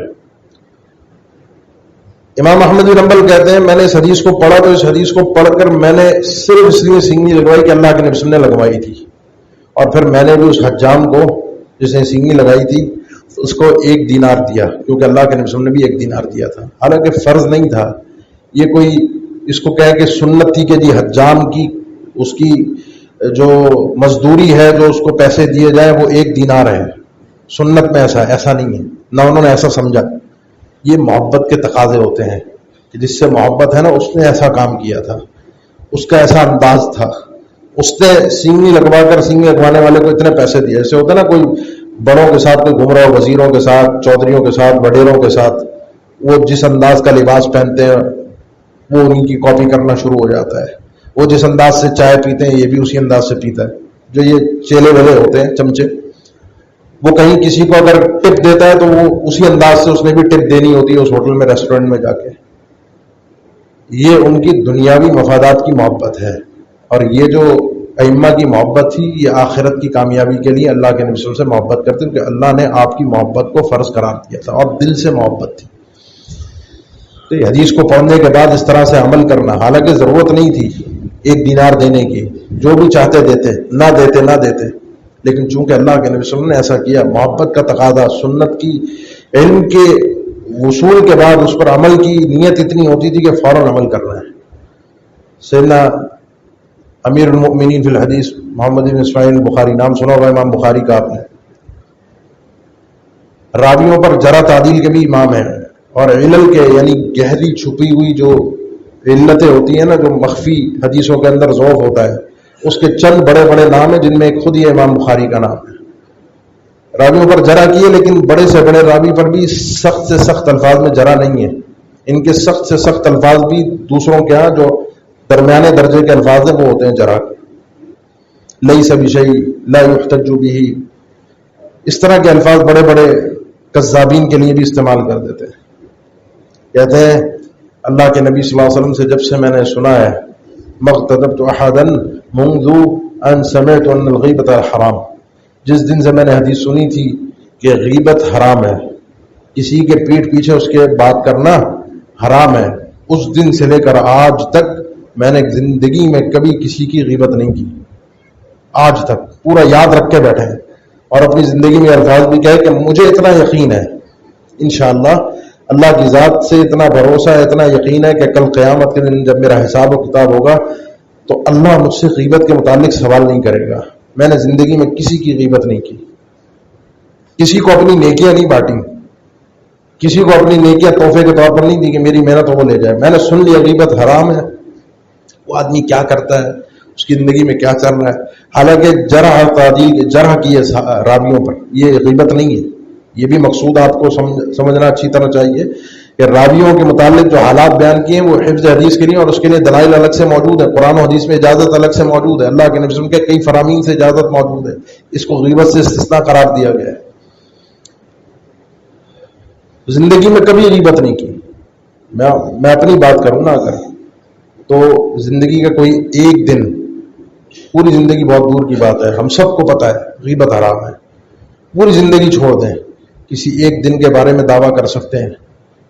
امام احمد بن حنبل کہتے ہیں میں نے اس حدیث کو پڑھا تو اس حدیث کو پڑھ کر میں نے صرف اس لیے سینگی لگوائی کہ اللہ کے نبی صلی اللہ علیہ وسلم نے لگوائی تھی، اور پھر میں نے بھی اس حجام کو جس نے سینگی لگائی تھی اس کو 1 دینار دیا، کیونکہ اللہ کے نبی صلی اللہ علیہ وسلم نے بھی 1 دینار دیا تھا. حالانکہ فرض نہیں تھا، یہ کوئی اس کو کہے کہ سنت تھی کہ جی حجام کی اس کی جو مزدوری ہے جو اس کو پیسے دیے جائیں وہ 1 دینار ہے. سنت میں ایسا نہیں ہے، نہ انہوں نے ایسا سمجھا. یہ محبت کے تقاضے ہوتے ہیں کہ جس سے محبت ہے نا اس نے ایسا کام کیا تھا، اس کا ایسا انداز تھا، اس نے سینگی لگوا کر سینگی لگوانے والے کو اتنے پیسے دیے. ایسے ہوتا ہے نا کوئی بڑوں کے ساتھ کوئی گھوم رہا ہو، وزیروں کے ساتھ، چودھریوں کے ساتھ، وڈیروں کے ساتھ، وہ جس انداز کا لباس پہنتے ہیں وہ ان کی کاپی کرنا شروع ہو جاتا ہے. وہ جس انداز سے چائے پیتے ہیں یہ بھی اسی انداز سے پیتا ہے. جو یہ چیلے والے ہوتے ہیں چمچے، وہ کہیں کسی کو اگر ٹپ دیتا ہے تو وہ اسی انداز سے اس نے بھی ٹپ دینی ہوتی ہے اس ہوٹل میں، ریسٹورنٹ میں جا کے. یہ ان کی دنیاوی مفادات کی محبت ہے، اور یہ جو ائمہ کی محبت تھی یہ آخرت کی کامیابی کے لیے اللہ کے نبی صلی اللہ علیہ وسلم سے محبت کرتے ہیں، کہ اللہ نے آپ کی محبت کو فرض قرار دیا تھا اور دل سے محبت تھی. تو یہ حدیث کو پڑھنے کے بعد اس طرح سے عمل کرنا، حالانکہ ضرورت نہیں تھی 1 دینار دینے کی، جو بھی چاہتے دیتے، نہ دیتے، لیکن چونکہ اللہ کے نبی صلی اللہ علیہ وسلم نے ایسا کیا، محبت کا تقاضا، سنت کی علم کے وصول کے بعد اس پر عمل کی نیت اتنی ہوتی تھی کہ فوراً عمل کرنا ہے. سیدنا امیر المؤمنین فی الحدیث محمد بن اسماعیل بخاری، نام سنا ہوگا امام بخاری کا آپ نے، راویوں پر جرح تعدیل کے بھی امام ہیں، اور علل کے یعنی گہری چھپی ہوئی جو علتیں ہوتی ہیں نا، جو مخفی حدیثوں کے اندر ذوق ہوتا ہے، اس کے چند بڑے بڑے نام ہیں جن میں ایک خود ہی امام بخاری کا نام ہے. راویوں پر جرح کیے، لیکن بڑے سے بڑے راوی پر بھی سخت سے سخت الفاظ میں جرح نہیں ہے. ان کے سخت سے سخت الفاظ بھی دوسروں کے ہاں جو درمیانے درجے کے الفاظ ہیں وہ ہوتے ہیں جرح کے. لیس بشیء لا یحتج بہ، اس طرح کے الفاظ بڑے بڑے کذابین کے لیے بھی استعمال کر دیتے ہیں. کہتے ہیں اللہ کے نبی صلی اللہ علیہ وسلم سے جب سے میں نے سنا ہے، مغتدبت احدا منذ ان سمعت ان الغیبۃ حرام، جس دن سے میں نے حدیث سنی تھی کہ غیبت حرام ہے، کسی کے پیٹھ پیچھے اس کے بات کرنا حرام ہے، اس دن سے لے کر آج تک میں نے زندگی میں کبھی کسی کی غیبت نہیں کی. آج تک پورا یاد رکھ کے بیٹھے ہیں، اور اپنی زندگی میں الفاظ بھی کہے کہ مجھے اتنا یقین ہے، انشاءاللہ اللہ کی ذات سے اتنا بھروسہ ہے، اتنا یقین ہے کہ کل قیامت کے دن جب میرا حساب و کتاب ہوگا تو اللہ مجھ سے غیبت کے متعلق سوال نہیں کرے گا. میں نے زندگی میں کسی کی غیبت نہیں کی، کسی کو اپنی نیکیاں نہیں بانٹی، کسی کو اپنی نیکیاں تحفے کے طور پر نہیں دی کہ میری محنت وہ لے جائے. میں نے سن لیا غیبت حرام ہے، وہ آدمی کیا کرتا ہے، اس کی زندگی میں کیا چل رہا ہے. حالانکہ جرح تعدیل جرح کی ہے راویوں پر، یہ غیبت نہیں ہے. یہ بھی مقصود آپ کو سمجھنا اچھی طرح چاہیے کہ راویوں کے متعلق جو حالات بیان کیے ہیں وہ حفظ حدیث کے لیے، اور اس کے لیے دلائل الگ سے موجود ہے، قرآن و حدیث میں اجازت الگ سے موجود ہے، اللہ کے نبی صلی اللہ علیہ وسلم کے کئی فرامین سے اجازت موجود ہے. اس کو غیبت سے استثناء قرار دیا گیا ہے. زندگی میں کبھی غیبت نہیں کی. میں اپنی بات کروں نا اگر، تو زندگی کا کوئی ایک دن، پوری زندگی بہت دور کی بات ہے، ہم سب کو پتا ہے غیبت حرام ہے. پوری زندگی چھوڑ دیں، کسی ایک دن کے بارے میں دعویٰ کر سکتے ہیں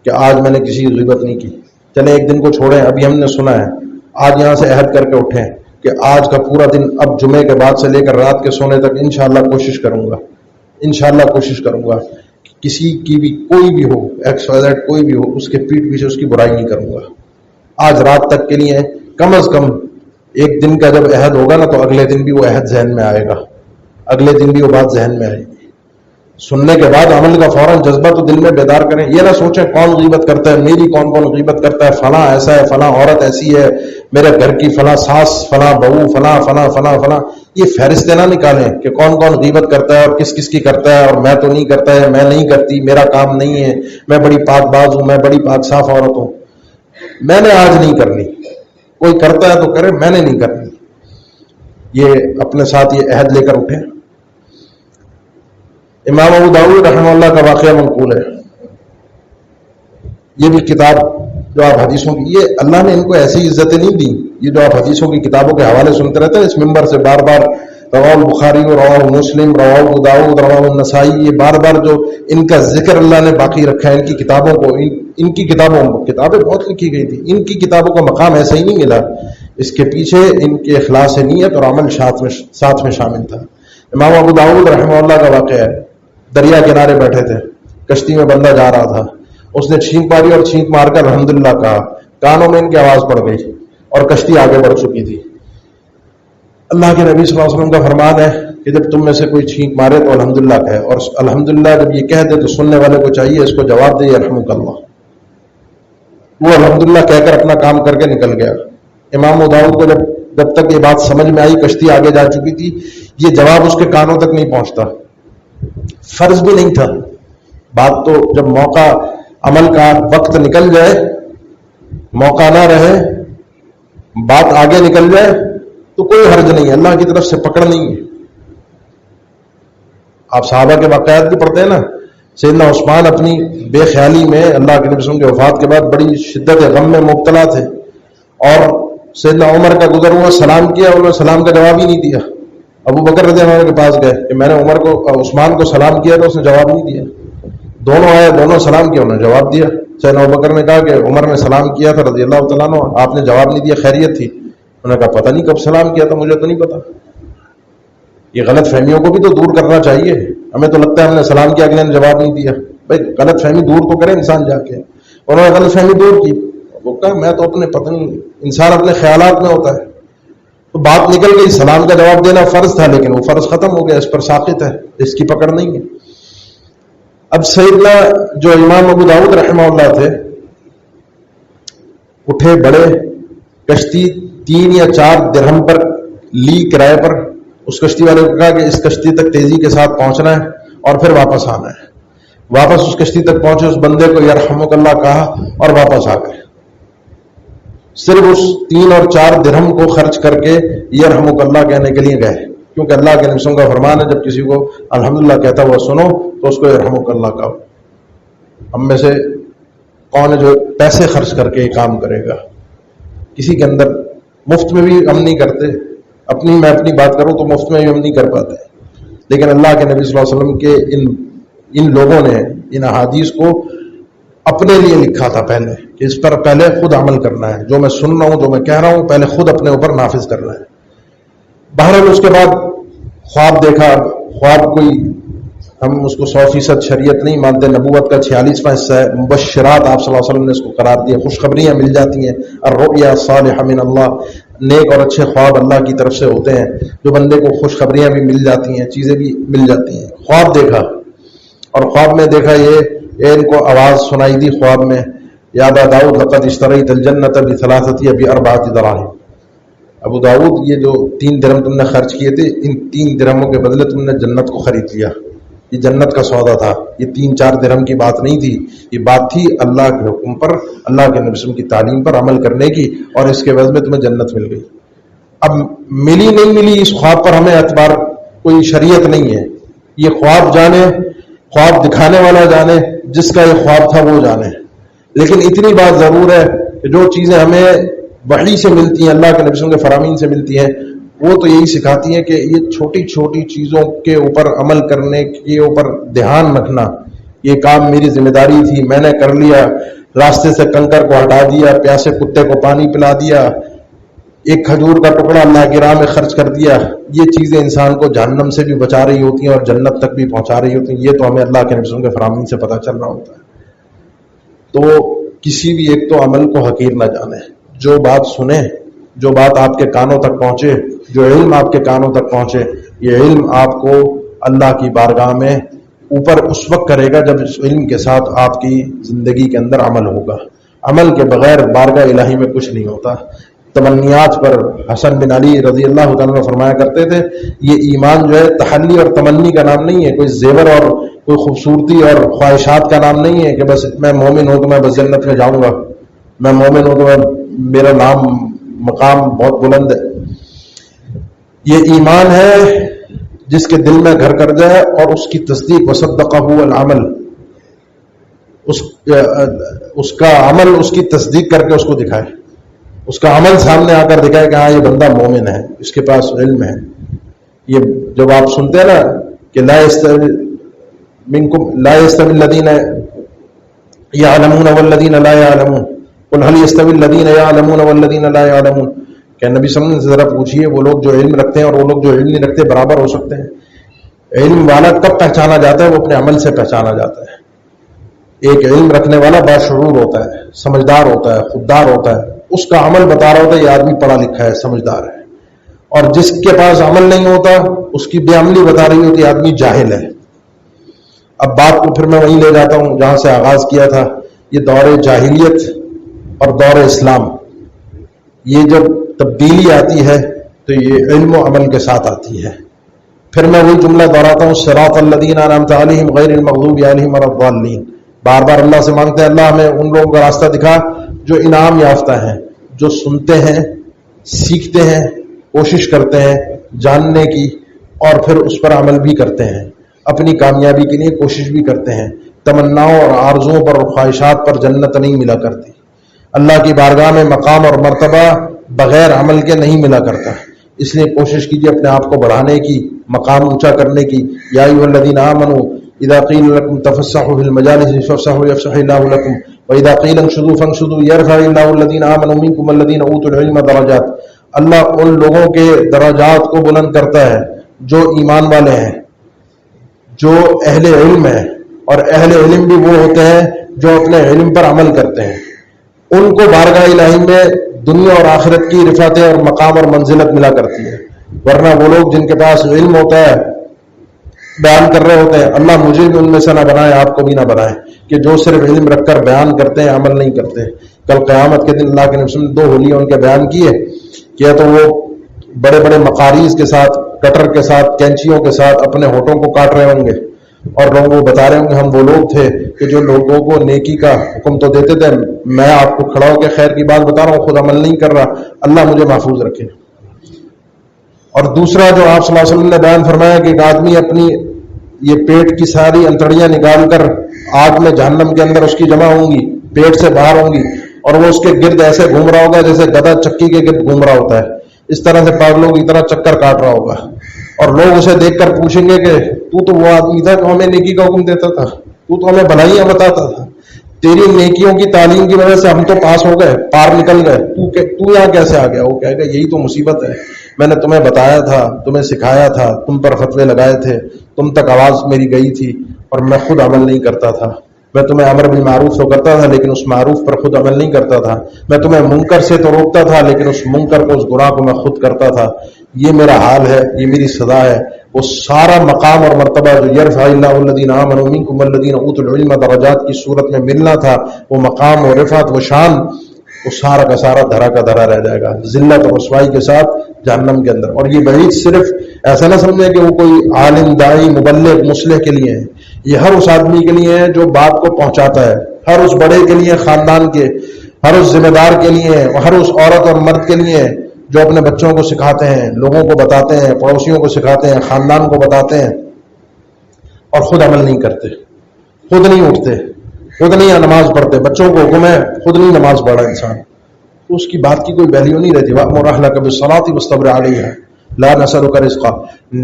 کہ آج میں نے کسی کی غیبت نہیں کی. چلیں ایک دن کو چھوڑیں، ابھی ہم نے سنا ہے، آج یہاں سے عہد کر کے اٹھیں کہ آج کا پورا دن، اب جمعے کے بعد سے لے کر رات کے سونے تک انشاءاللہ کوشش کروں گا، انشاءاللہ کوشش کروں گا کہ کسی کی بھی کوئی بھی ہو، ایکس وائی زیڈ کوئی بھی ہو، اس کے پیٹھ پیچھے اس کی برائی نہیں کروں گا. آج رات تک کے لیے کم از کم ایک دن کا جب عہد ہوگا نا تو اگلے دن بھی وہ عہد ذہن میں آئے گا، اگلے دن بھی وہ بات ذہن میں آئے گی. سننے کے بعد عمل کا فوراً جذبہ تو دل میں بیدار کریں. یہ نہ سوچیں کون غیبت کرتا ہے, میری کون کون غیبت کرتا ہے, فلاں ایسا ہے, فلاں عورت ایسی ہے, میرے گھر کی فلاں ساس, فلاں بہو, فلاں فلاں فلاں فلاں. یہ فہرستیں نہ نکالیں کہ کون کون غیبت کرتا ہے اور کس کس کی کرتا ہے, اور میں تو نہیں کرتا ہے, میں نہیں کرتی, میرا کام نہیں ہے, میں بڑی پاک باز ہوں, میں بڑی پاک صاف عورت ہوں, میں نے آج نہیں کرنی. کوئی کرتا ہے تو کرے, میں نے نہیں کرنی. یہ اپنے ساتھ یہ عہد لے کر اٹھے. امام ابو داؤد رحمہ اللہ کا واقعہ منقول ہے. یہ بھی کتاب جو آپ حدیثوں کی, یہ اللہ نے ان کو ایسی عزتیں نہیں دی. یہ جو آپ حدیثوں کی کتابوں کے حوالے سنتے رہتے ہیں اس ممبر سے بار بار, رواہ البخاری, رواہ مسلم, رواہ ابو داؤد, رواہ النسائی, یہ بار بار جو ان کا ذکر اللہ نے باقی رکھا ہے ان کی کتابوں کو. ان کی کتابیں بہت لکھی گئی تھی, ان کی کتابوں کو مقام ایسا ہی نہیں ملا. اس کے پیچھے ان کے اخلاص نیت اور عمل ساتھ میں شامل تھا. امام ابو داؤد رحمہ اللہ کا واقعہ ہے. دریا کنارے بیٹھے تھے, کشتی میں بندہ جا رہا تھا, اس نے چھینک ماری اور چھینک مار کر الحمدللہ کہا. کانوں میں ان کی آواز پڑ گئی اور کشتی آگے بڑھ چکی تھی. اللہ کے نبی صلی اللہ علیہ وسلم کا فرمان ہے کہ جب تم میں سے کوئی چھینک مارے تو الحمدللہ کہے, اور الحمدللہ جب یہ کہہ دے تو سننے والے کو چاہیے اس کو جواب دے یرحمک اللہ. وہ الحمدللہ کہہ کر اپنا کام کر کے نکل گیا. امام ابو داؤد کو جب تک یہ بات سمجھ میں آئی, کشتی آگے جا چکی تھی, یہ جواب اس کے کانوں تک نہیں پہنچتا. فرض بھی نہیں تھا. بات تو جب موقع عمل کا وقت نکل جائے, موقع نہ رہے, بات آگے نکل جائے تو کوئی حرج نہیں ہے, اللہ کی طرف سے پکڑ نہیں ہے. آپ صحابہ کے واقعات بھی پڑھتے ہیں نا. سیدنا عثمان اپنی بے خیالی میں اللہ کے نبی صلی اللہ علیہ وسلم کی وفات کے بعد بڑی شدت غم میں مبتلا تھے, اور سیدنا عمر کا گزر ہوا, سلام کیا, انہوں نے سلام کا جواب ہی نہیں دیا. ابو بکر رضی اللہ عنہ کے پاس گئے کہ میں نے عثمان کو سلام کیا تو اس نے جواب نہیں دیا. دونوں آئے, دونوں سلام کیا, انہوں نے جواب دیا. سیدنا ابو بکر نے کہا کہ عمر نے سلام کیا تھا رضی اللہ تعالیٰ عنہ, آپ نے جواب نہیں دیا, خیریت تھی؟ انہوں نے کہا پتہ نہیں کب سلام کیا تھا, مجھے تو نہیں پتا. یہ غلط فہمیوں کو بھی تو دور کرنا چاہیے. ہمیں تو لگتا ہے ہم نے سلام کیا, اگلے نے جواب نہیں دیا. بھائی غلط فہمی دور تو کرے انسان جا کے. انہوں نے غلط فہمی دور کی, وہ کہا میں تو اپنے پتہ نہیں, انسان اپنے خیالات میں ہوتا ہے. تو بات نکل گئی, سلام کا جواب دینا فرض تھا, لیکن وہ فرض ختم ہو گیا, اس پر ساقط ہے, اس کی پکڑ نہیں ہے. اب سیدنا جو امام ابو داؤد رحمہ اللہ تھے, اٹھے, بڑے, کشتی 3 یا 4 درہم پر لی کرائے پر. اس کشتی والے کو کہا کہ اس کشتی تک تیزی کے ساتھ پہنچنا ہے اور پھر واپس آنا ہے. واپس اس کشتی تک پہنچے, اس بندے کو یرحمک اللہ کہا اور واپس آ گئے. صرف اس 3 اور 4 درہم کو خرچ کر کے یرحمک اللہ کہنے کے لیے گئے, کیونکہ اللہ کے نبی کا فرمان ہے جب کسی کو الحمدللہ کہتا ہوا سنو تو اس کو یرحمک اللہ کہو. ہم میں سے کون ہے جو پیسے خرچ کر کے یہ کام کرے گا؟ کسی کے اندر مفت میں بھی ہم نہیں کرتے. میں اپنی بات کروں تو مفت میں بھی ہم نہیں کر پاتے, لیکن اللہ کے نبی صلی اللہ علیہ وسلم کے ان لوگوں نے ان احادیث کو اپنے لیے لکھا تھا پہلے, کہ اس پر پہلے خود عمل کرنا ہے. جو میں سن رہا ہوں, جو میں کہہ رہا ہوں, پہلے خود اپنے اوپر نافذ کرنا ہے. بہرحال اس کے بعد خواب دیکھا. خواب کوئی ہم اس کو 100% شریعت نہیں مانتے, نبوت کا 46واں حصہ ہے. مبشرات آپ صلی اللہ علیہ وسلم نے اس کو قرار دیا, خوشخبریاں مل جاتی ہیں. الرؤیا الصالحہ من اللہ, نیک اور اچھے خواب اللہ کی طرف سے ہوتے ہیں, جو بندے کو خوشخبریاں بھی مل جاتی ہیں, چیزیں بھی مل جاتی ہیں. خواب دیکھا, اور خواب میں دیکھا یہ ان کو آواز سنائی دی خواب میں, یا ابا داؤد لقد اشتریت الجنۃ بثلاثۃ باربعۃ دراہم. ابو داؤد, یہ جو 3 درہم تم نے خرچ کیے تھے, ان 3 درہموں کے بدلے تم نے جنت کو خرید لیا. یہ جنت کا سودا تھا. یہ 3-4 درہم کی بات نہیں تھی, یہ بات تھی اللہ کے حکم پر, اللہ کے نبی وسلم کی تعلیم پر عمل کرنے کی, اور اس کے عوض میں تمہیں جنت مل گئی. اب ملی نہیں ملی اس خواب پر ہمیں اعتبار, کوئی شریعت نہیں ہے. یہ خواب جانے, خواب دکھانے والا جانے, جس کا یہ خواب تھا وہ جانے. لیکن اتنی بات ضرور ہے کہ جو چیزیں ہمیں وحی سے ملتی ہیں, اللہ کے نبی وسلم کے فرامین سے ملتی ہیں, وہ تو یہی سکھاتی ہیں کہ یہ چھوٹی چھوٹی چیزوں کے اوپر عمل کرنے کے اوپر دھیان رکھنا. یہ کام میری ذمہ داری تھی, میں نے کر لیا. راستے سے کنکر کو ہٹا دیا, پیاسے کتے کو پانی پلا دیا, ایک کھجور کا ٹکڑا اللہ کی راہ میں خرچ کر دیا. یہ چیزیں انسان کو جہنم سے بھی بچا رہی ہوتی ہیں اور جنت تک بھی پہنچا رہی ہوتی ہیں. یہ تو ہمیں اللہ کے نبی کے فرامین سے پتہ چل رہا ہوتا ہے. تو کسی بھی ایک تو عمل کو حقیر نہ جانے. جو بات سنیں, جو بات آپ کے کانوں تک پہنچے, جو علم آپ کے کانوں تک پہنچے, یہ علم آپ کو اللہ کی بارگاہ میں اوپر اس وقت کرے گا جب اس علم کے ساتھ آپ کی زندگی کے اندر عمل ہوگا. عمل کے بغیر بارگاہ الہی میں کچھ نہیں ہوتا. تمنیات پر حسن بن علی رضی اللہ تعالیٰ عنہ فرمایا کرتے تھے یہ ایمان جو ہے تحلی اور تمنی کا نام نہیں ہے, کوئی زیور اور کوئی خوبصورتی اور خواہشات کا نام نہیں ہے کہ بس میں مومن ہوں تو میں بس جنت میں جاؤں گا, میں مومن ہوں تو میرا نام مقام بہت بلند ہے. یہ ایمان ہے جس کے دل میں گھر کر جائے اور اس کی تصدیق وصدقہ العمل, اس کا عمل اس کی تصدیق کر کے اس کو دکھائے, اس کا عمل سامنے آ کر دکھائے کہ ہاں یہ بندہ مومن ہے, اس کے پاس علم ہے. یہ جب آپ سنتے ہیں نا کہ لا يستوي الذين يعلمون والذين لا يعلمون قل هل يستوي الذين يعلمون والذين لا يعلمون, کہ نبی صلی اللہ علیہ وسلم سے ذرا پوچھیے وہ لوگ جو علم رکھتے ہیں اور وہ لوگ جو علم نہیں رکھتے برابر ہو سکتے ہیں؟ علم والا کب پہچانا جاتا ہے؟ وہ اپنے عمل سے پہچانا جاتا ہے. ایک علم رکھنے والا باشعور ہوتا ہے, سمجھدار ہوتا ہے, خوددار ہوتا ہے, اس کا عمل بتا رہا ہوتا ہے یہ آدمی پڑھا لکھا ہے, سمجھدار ہے. اور جس کے پاس عمل نہیں ہوتا اس کی بے عملی بتا رہی ہوتی ہے آدمی جاہل ہے. اب بات کو پھر میں وہیں لے جاتا ہوں جہاں سے آغاز کیا تھا. یہ دور جاہلیت اور دور اسلام, یہ جب تبدیلی آتی ہے تو یہ علم و عمل کے ساتھ آتی ہے. پھر میں وہی جملہ دہراتا ہوں صراط الذین انعمت علیہم غیر المغضوب علیہم ولا الضالین. بار بار اللہ سے مانگتے ہیں اللہ ہمیں ان لوگوں کا راستہ دکھا جو انعام یافتہ ہیں, جو سنتے ہیں, سیکھتے ہیں, کوشش کرتے ہیں جاننے کی اور پھر اس پر عمل بھی کرتے ہیں, اپنی کامیابی کے لیے کوشش بھی کرتے ہیں. تمناؤں اور آرزوؤں پر اور خواہشات پر جنت نہیں ملا کرتی. اللہ کی بارگاہ میں مقام اور مرتبہ بغیر عمل کے نہیں ملا کرتا. اس لیے کوشش کیجیے اپنے آپ کو بڑھانے کی, مقام اونچا کرنے کی. یا ایھا الذین آمنوا اذا قیل لکم تفسحوا فی المجالس فافسحوا یفسح اللہ لکم واذا قیل انشزوا فانشزوا یرفع اللہ الذین آمنوا منکم والذین اوتوا العلم درجات. اللہ ان لوگوں کے درجات کو بلند کرتا ہے جو ایمان والے ہیں, جو اہل علم ہیں, اور اہل علم بھی وہ ہوتے ہیں جو اپنے علم پر عمل کرتے ہیں. ان کو بارگاہ الہی میں دنیا اور آخرت کی رفعتیں اور مقام اور منزلت ملا کرتی ہے. ورنہ وہ لوگ جن کے پاس علم ہوتا ہے بیان کر رہے ہوتے ہیں, اللہ مجھے بھی ان میں سے نہ بنائے آپ کو بھی نہ بنائے, کہ جو صرف علم رکھ کر بیان کرتے ہیں عمل نہیں کرتے. کل قیامت کے دن اللہ کے نبی نے 2 ہولیاں ان کے بیان کیے, کیا تو وہ بڑے بڑے مقاریض کے ساتھ, کٹر کے ساتھ, کینچیوں کے ساتھ اپنے ہونٹوں کو کاٹ رہے ہوں گے اور لوگوں کو بتا رہے ہوں گے ہم وہ لوگ تھے کہ جو لوگوں کو نیکی کا حکم تو دیتے تھے, میں آپ کو کھڑا ہو کے خیر کی بات بتا رہا ہوں, خود عمل نہیں کر رہا, اللہ مجھے محفوظ رکھے. اور دوسرا جو آپ صلی اللہ علیہ وسلم نے بیان فرمایا کہ ایک آدمی اپنی یہ پیٹ کی ساری انتڑیاں نکال کر آگ میں جہنم کے اندر اس کی جمع ہوں گی, پیٹ سے باہر ہوں گی, اور وہ اس کے گرد ایسے گھوم رہا ہوگا جیسے گدھا چکی کے گرد گھوم رہا ہوتا ہے, اس طرح سے پاگلوں کی طرح چکر کاٹ رہا ہوگا. اور لوگ اسے دیکھ کر پوچھیں گے کہ تو وہ آدمی تھا جو ہمیں نیکی کا حکم دیتا تھا, تو ہمیں بھلائیاں بتاتا تھا, تیری نیکیوں کی تعلیم کی وجہ سے ہم تو پاس ہو گئے, پار نکل گئے, تو یہاں کیسے آ گیا؟ وہ کہے گا یہی تو مصیبت ہے, میں نے تمہیں بتایا تھا, تمہیں سکھایا تھا, تم پر فتوے لگائے تھے, تم تک آواز میری گئی تھی اور میں خود عمل نہیں کرتا تھا. میں تمہیں امر بالمعروف تو کرتا تھا لیکن اس معروف پر خود عمل نہیں کرتا تھا. میں تمہیں منکر سے تو روکتا تھا لیکن اس منکر کو, اس گناہ کو میں خود کرتا تھا. یہ میرا حال ہے, یہ میری سزا ہے. وہ سارا مقام اور مرتبہ جو یرفع اللہ الذین آمنوا منکم والذین اوتوا العلم درجات کی صورت میں ملنا تھا, وہ مقام و رفعت و شان, وہ سارا کا سارا دھرا کا دھرا رہ جائے گا, ذلت اور رسوائی کے ساتھ جہنم کے اندر. اور یہ وعید صرف ایسا نہ سمجھے کہ وہ کوئی عالم, داعی, مبلغ, مصلح کے لیے ہے. یہ ہر اس آدمی کے لیے ہے جو بات کو پہنچاتا ہے, ہر اس بڑے کے لیے, خاندان کے ہر اس ذمہ دار کے لیے, ہر اس عورت اور مرد کے لیے جو اپنے بچوں کو سکھاتے ہیں, لوگوں کو بتاتے ہیں, پڑوسیوں کو سکھاتے ہیں, خاندان کو بتاتے ہیں اور خود عمل نہیں کرتے, خود نہیں اٹھتے, خود نہیں نماز پڑھتے. بچوں کو حکم ہے, خود نہیں نماز پڑھا انسان, تو اس کی بات کی کوئی ویلیو نہیں رہتی. وَأْمُرْ أَهْلَكَ بِالصَّلَاةِ وَاصْطَبِرْ عَلَيْهَا لَا نَسْأَلُكَ رِزْقًا.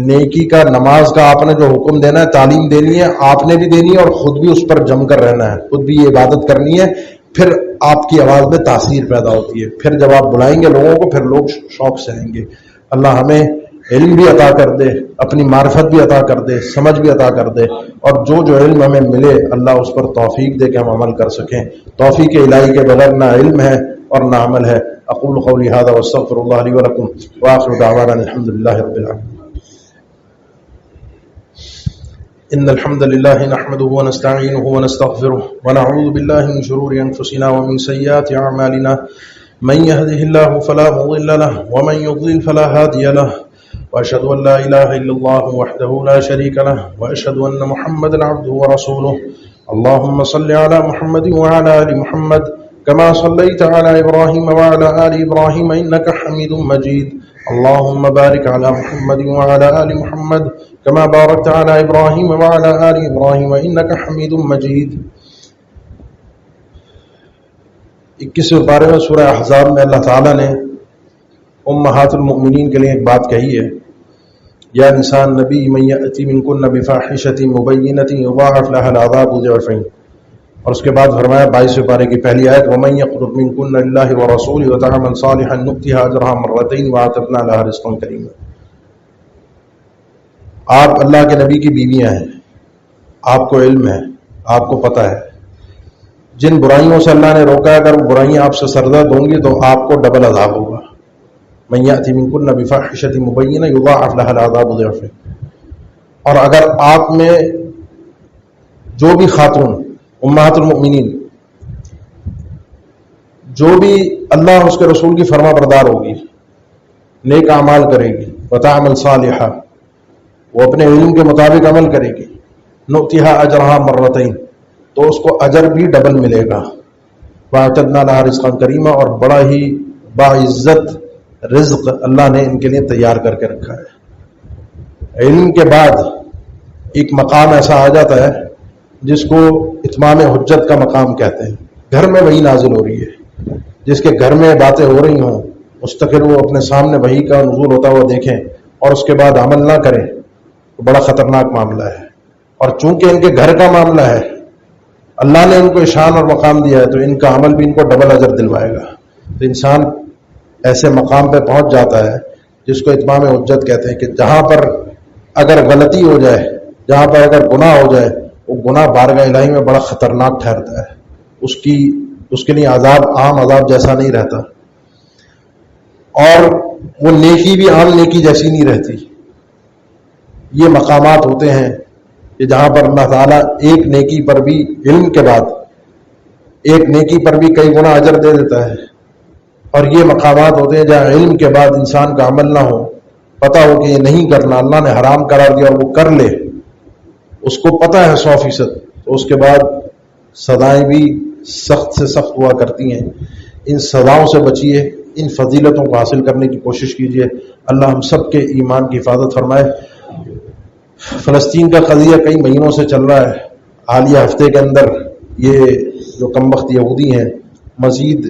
نیکی کا, نماز کا آپ نے جو حکم دینا ہے, تعلیم دینی ہے, آپ نے بھی دینی ہے اور خود بھی اس پر جم کر رہنا ہے, خود بھی یہ عبادت کرنی ہے. پھر آپ کی آواز میں تاثیر پیدا ہوتی ہے, پھر جب آپ بلائیں گے لوگوں کو, پھر لوگ شوق سے آئیں گے. اللہ ہمیں علم بھی عطا کر دے, اپنی معرفت بھی عطا کر دے, سمجھ بھی عطا کر دے, اور جو علم ہمیں ملے اللہ اس پر توفیق دے کہ ہم عمل کر سکیں. توفیق الہی کے بغیر نہ علم ہے اور نہ عمل ہے. اقول قولی هذا واستغفر الله لي ولكم واخر دعوانا الحمد لله رب العالمين. إن الحمد لله نحمده ونستعينه ونستغفره ونعوذ بالله من شرور أنفسنا ومن سيئات أعمالنا من يهده الله فلا مضل له ومن يضلل فلا هادي له وأشهد أن لا إله إلا الله وحده لا شريك له وأشهد أن محمدا عبده ورسوله اللهم صل على محمد وعلى آل محمد كما صليت على إبراهيم وعلى آل إبراهيم إنك حميد مجيد اللهم بارك على محمد وعلى آل محمد كما باركت على إبراهيم وعلى آل إبراهيم إنك حميد مجيد 21 پارے میں سورہ احزاب میں اللہ تعالیٰ نے امہات المؤمنین کے لیے ایک بات کہی ہے، یا انسان نبی من یأتی منکن بفاحشۃ مبینۃ یضاعف لها العذاب ضعفین، اور اس کے بعد فرمایا 22 پارے کی پہلی آیت ومن یقنط منکن للہ ورسولہ وتعمل صالحا نؤتها اجرها مرتین واعتدنا لها رزقا کریما۔ آپ اللہ کے نبی کی بیویاں ہیں، آپ کو علم ہے، آپ کو پتہ ہے جن برائیوں سے اللہ نے روکا ہے، اگر وہ برائیاں آپ سے سرزد ہوں گی تو آپ کو ڈبل عذاب ہوگا۔ من یأتی منکن بفاحشۃ مبینہ یضاعف لها العذاب ضعفین، اور اگر آپ میں جو بھی خاتون امہات المؤمنین جو بھی اللہ اس کے رسول کی فرما بردار ہوگی، نیک اعمال کرے گی، وتعمل صالحا، وہ اپنے علم کے مطابق عمل کرے گی، نؤتها اجرها مرتین، تو اس کو اجر بھی ڈبل ملے گا، واعتدنا لها رزقا کریما، اور بڑا ہی باعزت رزق اللہ نے ان کے لیے تیار کر کے رکھا ہے۔ علم کے بعد ایک مقام ایسا آ جاتا ہے جس کو اتمام حجت کا مقام کہتے ہیں، گھر میں وحی نازل ہو رہی ہے، جس کے گھر میں باتیں ہو رہی ہوں مستقل وہ اپنے سامنے وحی کا نزول ہوتا ہوا دیکھیں اور اس کے بعد عمل نہ کریں تو بڑا خطرناک معاملہ ہے۔ اور چونکہ ان کے گھر کا معاملہ ہے، اللہ نے ان کو شان اور مقام دیا ہے، تو ان کا عمل بھی ان کو ڈبل اجر دلوائے گا۔ تو انسان ایسے مقام پہ پہنچ جاتا ہے جس کو اتمام حجت کہتے ہیں، کہ جہاں پر اگر غلطی ہو جائے، جہاں پر اگر گناہ ہو جائے، وہ گناہ بارگاہ الہی میں بڑا خطرناک ٹھہرتا ہے، اس کے لیے عذاب عام عذاب جیسا نہیں رہتا، اور وہ نیکی بھی عام نیکی جیسی نہیں رہتی۔ یہ مقامات ہوتے ہیں کہ جہاں پر اللہ تعالیٰ ایک نیکی پر بھی علم کے بعد ایک نیکی پر بھی کئی گنا اجر دے دیتا ہے، اور یہ مقامات ہوتے ہیں جہاں علم کے بعد انسان کا عمل نہ ہو، پتہ ہو کہ یہ نہیں کرنا، اللہ نے حرام قرار دیا اور وہ کر لے، اس کو پتہ ہے 100%، تو اس کے بعد سزائیں بھی سخت سے سخت ہوا کرتی ہیں۔ ان سزاؤں سے بچیے، ان فضیلتوں کو حاصل کرنے کی کوشش کیجیے۔ اللہ ہم سب کے ایمان کی حفاظت فرمائے۔ فلسطین کا قضیہ کئی مہینوں سے چل رہا ہے، حالیہ ہفتے کے اندر یہ جو کمبخت یہودی ہیں مزید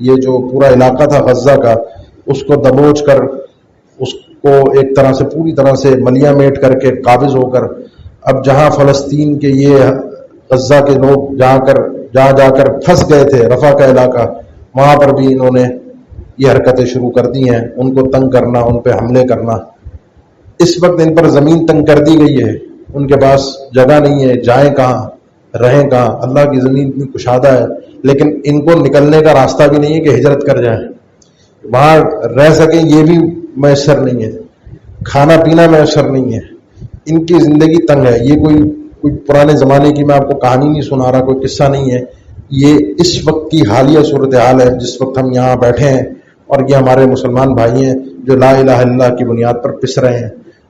یہ جو پورا علاقہ تھا غزہ کا، اس کو دبوچ کر، اس کو ایک طرح سے پوری طرح سے ملیہ میٹ کر کے قابض ہو کر، اب جہاں فلسطین کے یہ غزہ کے لوگ جہاں جا کر پھنس گئے تھے، رفح کا علاقہ، وہاں پر بھی انہوں نے یہ حرکتیں شروع کر دی ہیں، ان کو تنگ کرنا، ان پہ حملے کرنا۔ اس وقت ان پر زمین تنگ کر دی گئی ہے، ان کے پاس جگہ نہیں ہے، جائیں کہاں، رہیں کہاں۔ اللہ کی زمین اتنی کشادہ ہے، لیکن ان کو نکلنے کا راستہ بھی نہیں ہے کہ ہجرت کر جائیں، وہاں رہ سکیں یہ بھی میسر نہیں ہے، کھانا پینا میسر نہیں ہے، ان کی زندگی تنگ ہے۔ یہ کوئی پرانے زمانے کی میں آپ کو کہانی نہیں سنا رہا، کوئی قصہ نہیں ہے، یہ اس وقت کی حالیہ صورتحال ہے جس وقت ہم یہاں بیٹھے ہیں، اور یہ ہمارے مسلمان بھائی ہیں جو لا الہ الا اللہ کی بنیاد پر پس رہے ہیں۔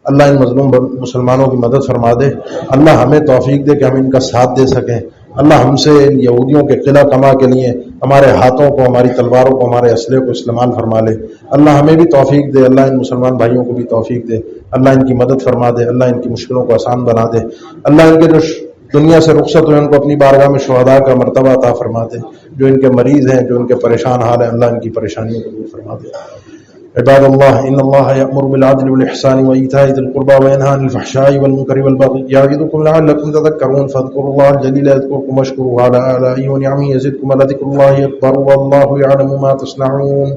اللہ ان مظلوم مسلمانوں کی مدد فرما دے، اللہ ہمیں توفیق دے کہ ہم ان کا ساتھ دے سکیں۔ اللہ ہم سے ان یہودیوں کے قلعہ کما کے لیے ہمارے ہاتھوں کو، ہماری تلواروں کو، ہمارے اسلحے کو استعمال فرما لے۔ اللہ ہمیں بھی توفیق دے، اللہ ان مسلمان بھائیوں کو بھی توفیق دے، اللہ ان کی مدد فرما دے، اللہ ان کی مشکلوں کو آسان بنا دے، اللہ ان کے جو دنیا سے رخصت ہوئے ان کو اپنی بارگاہ میں شہداء کا مرتبہ عطا فرما دے، جو ان کے مریض ہیں، جو ان کے پریشان حال ہیں، اللہ ان کی پریشانیوں کو دور فرما دے۔ عباد اللہ ان اللہ یأمر بالعدل والإحسان وإیتاء ذی القربى وینہی عن الفحشاء والمنکر والبغی یعظکم لعلکم تذکرون فاذکروا اللہ الجلیل یذکرکم واشکروہ علی آلائہ ونعمہ یزدکم ولذکر اللہ اکبر واللہ یعلم ما تصنعون۔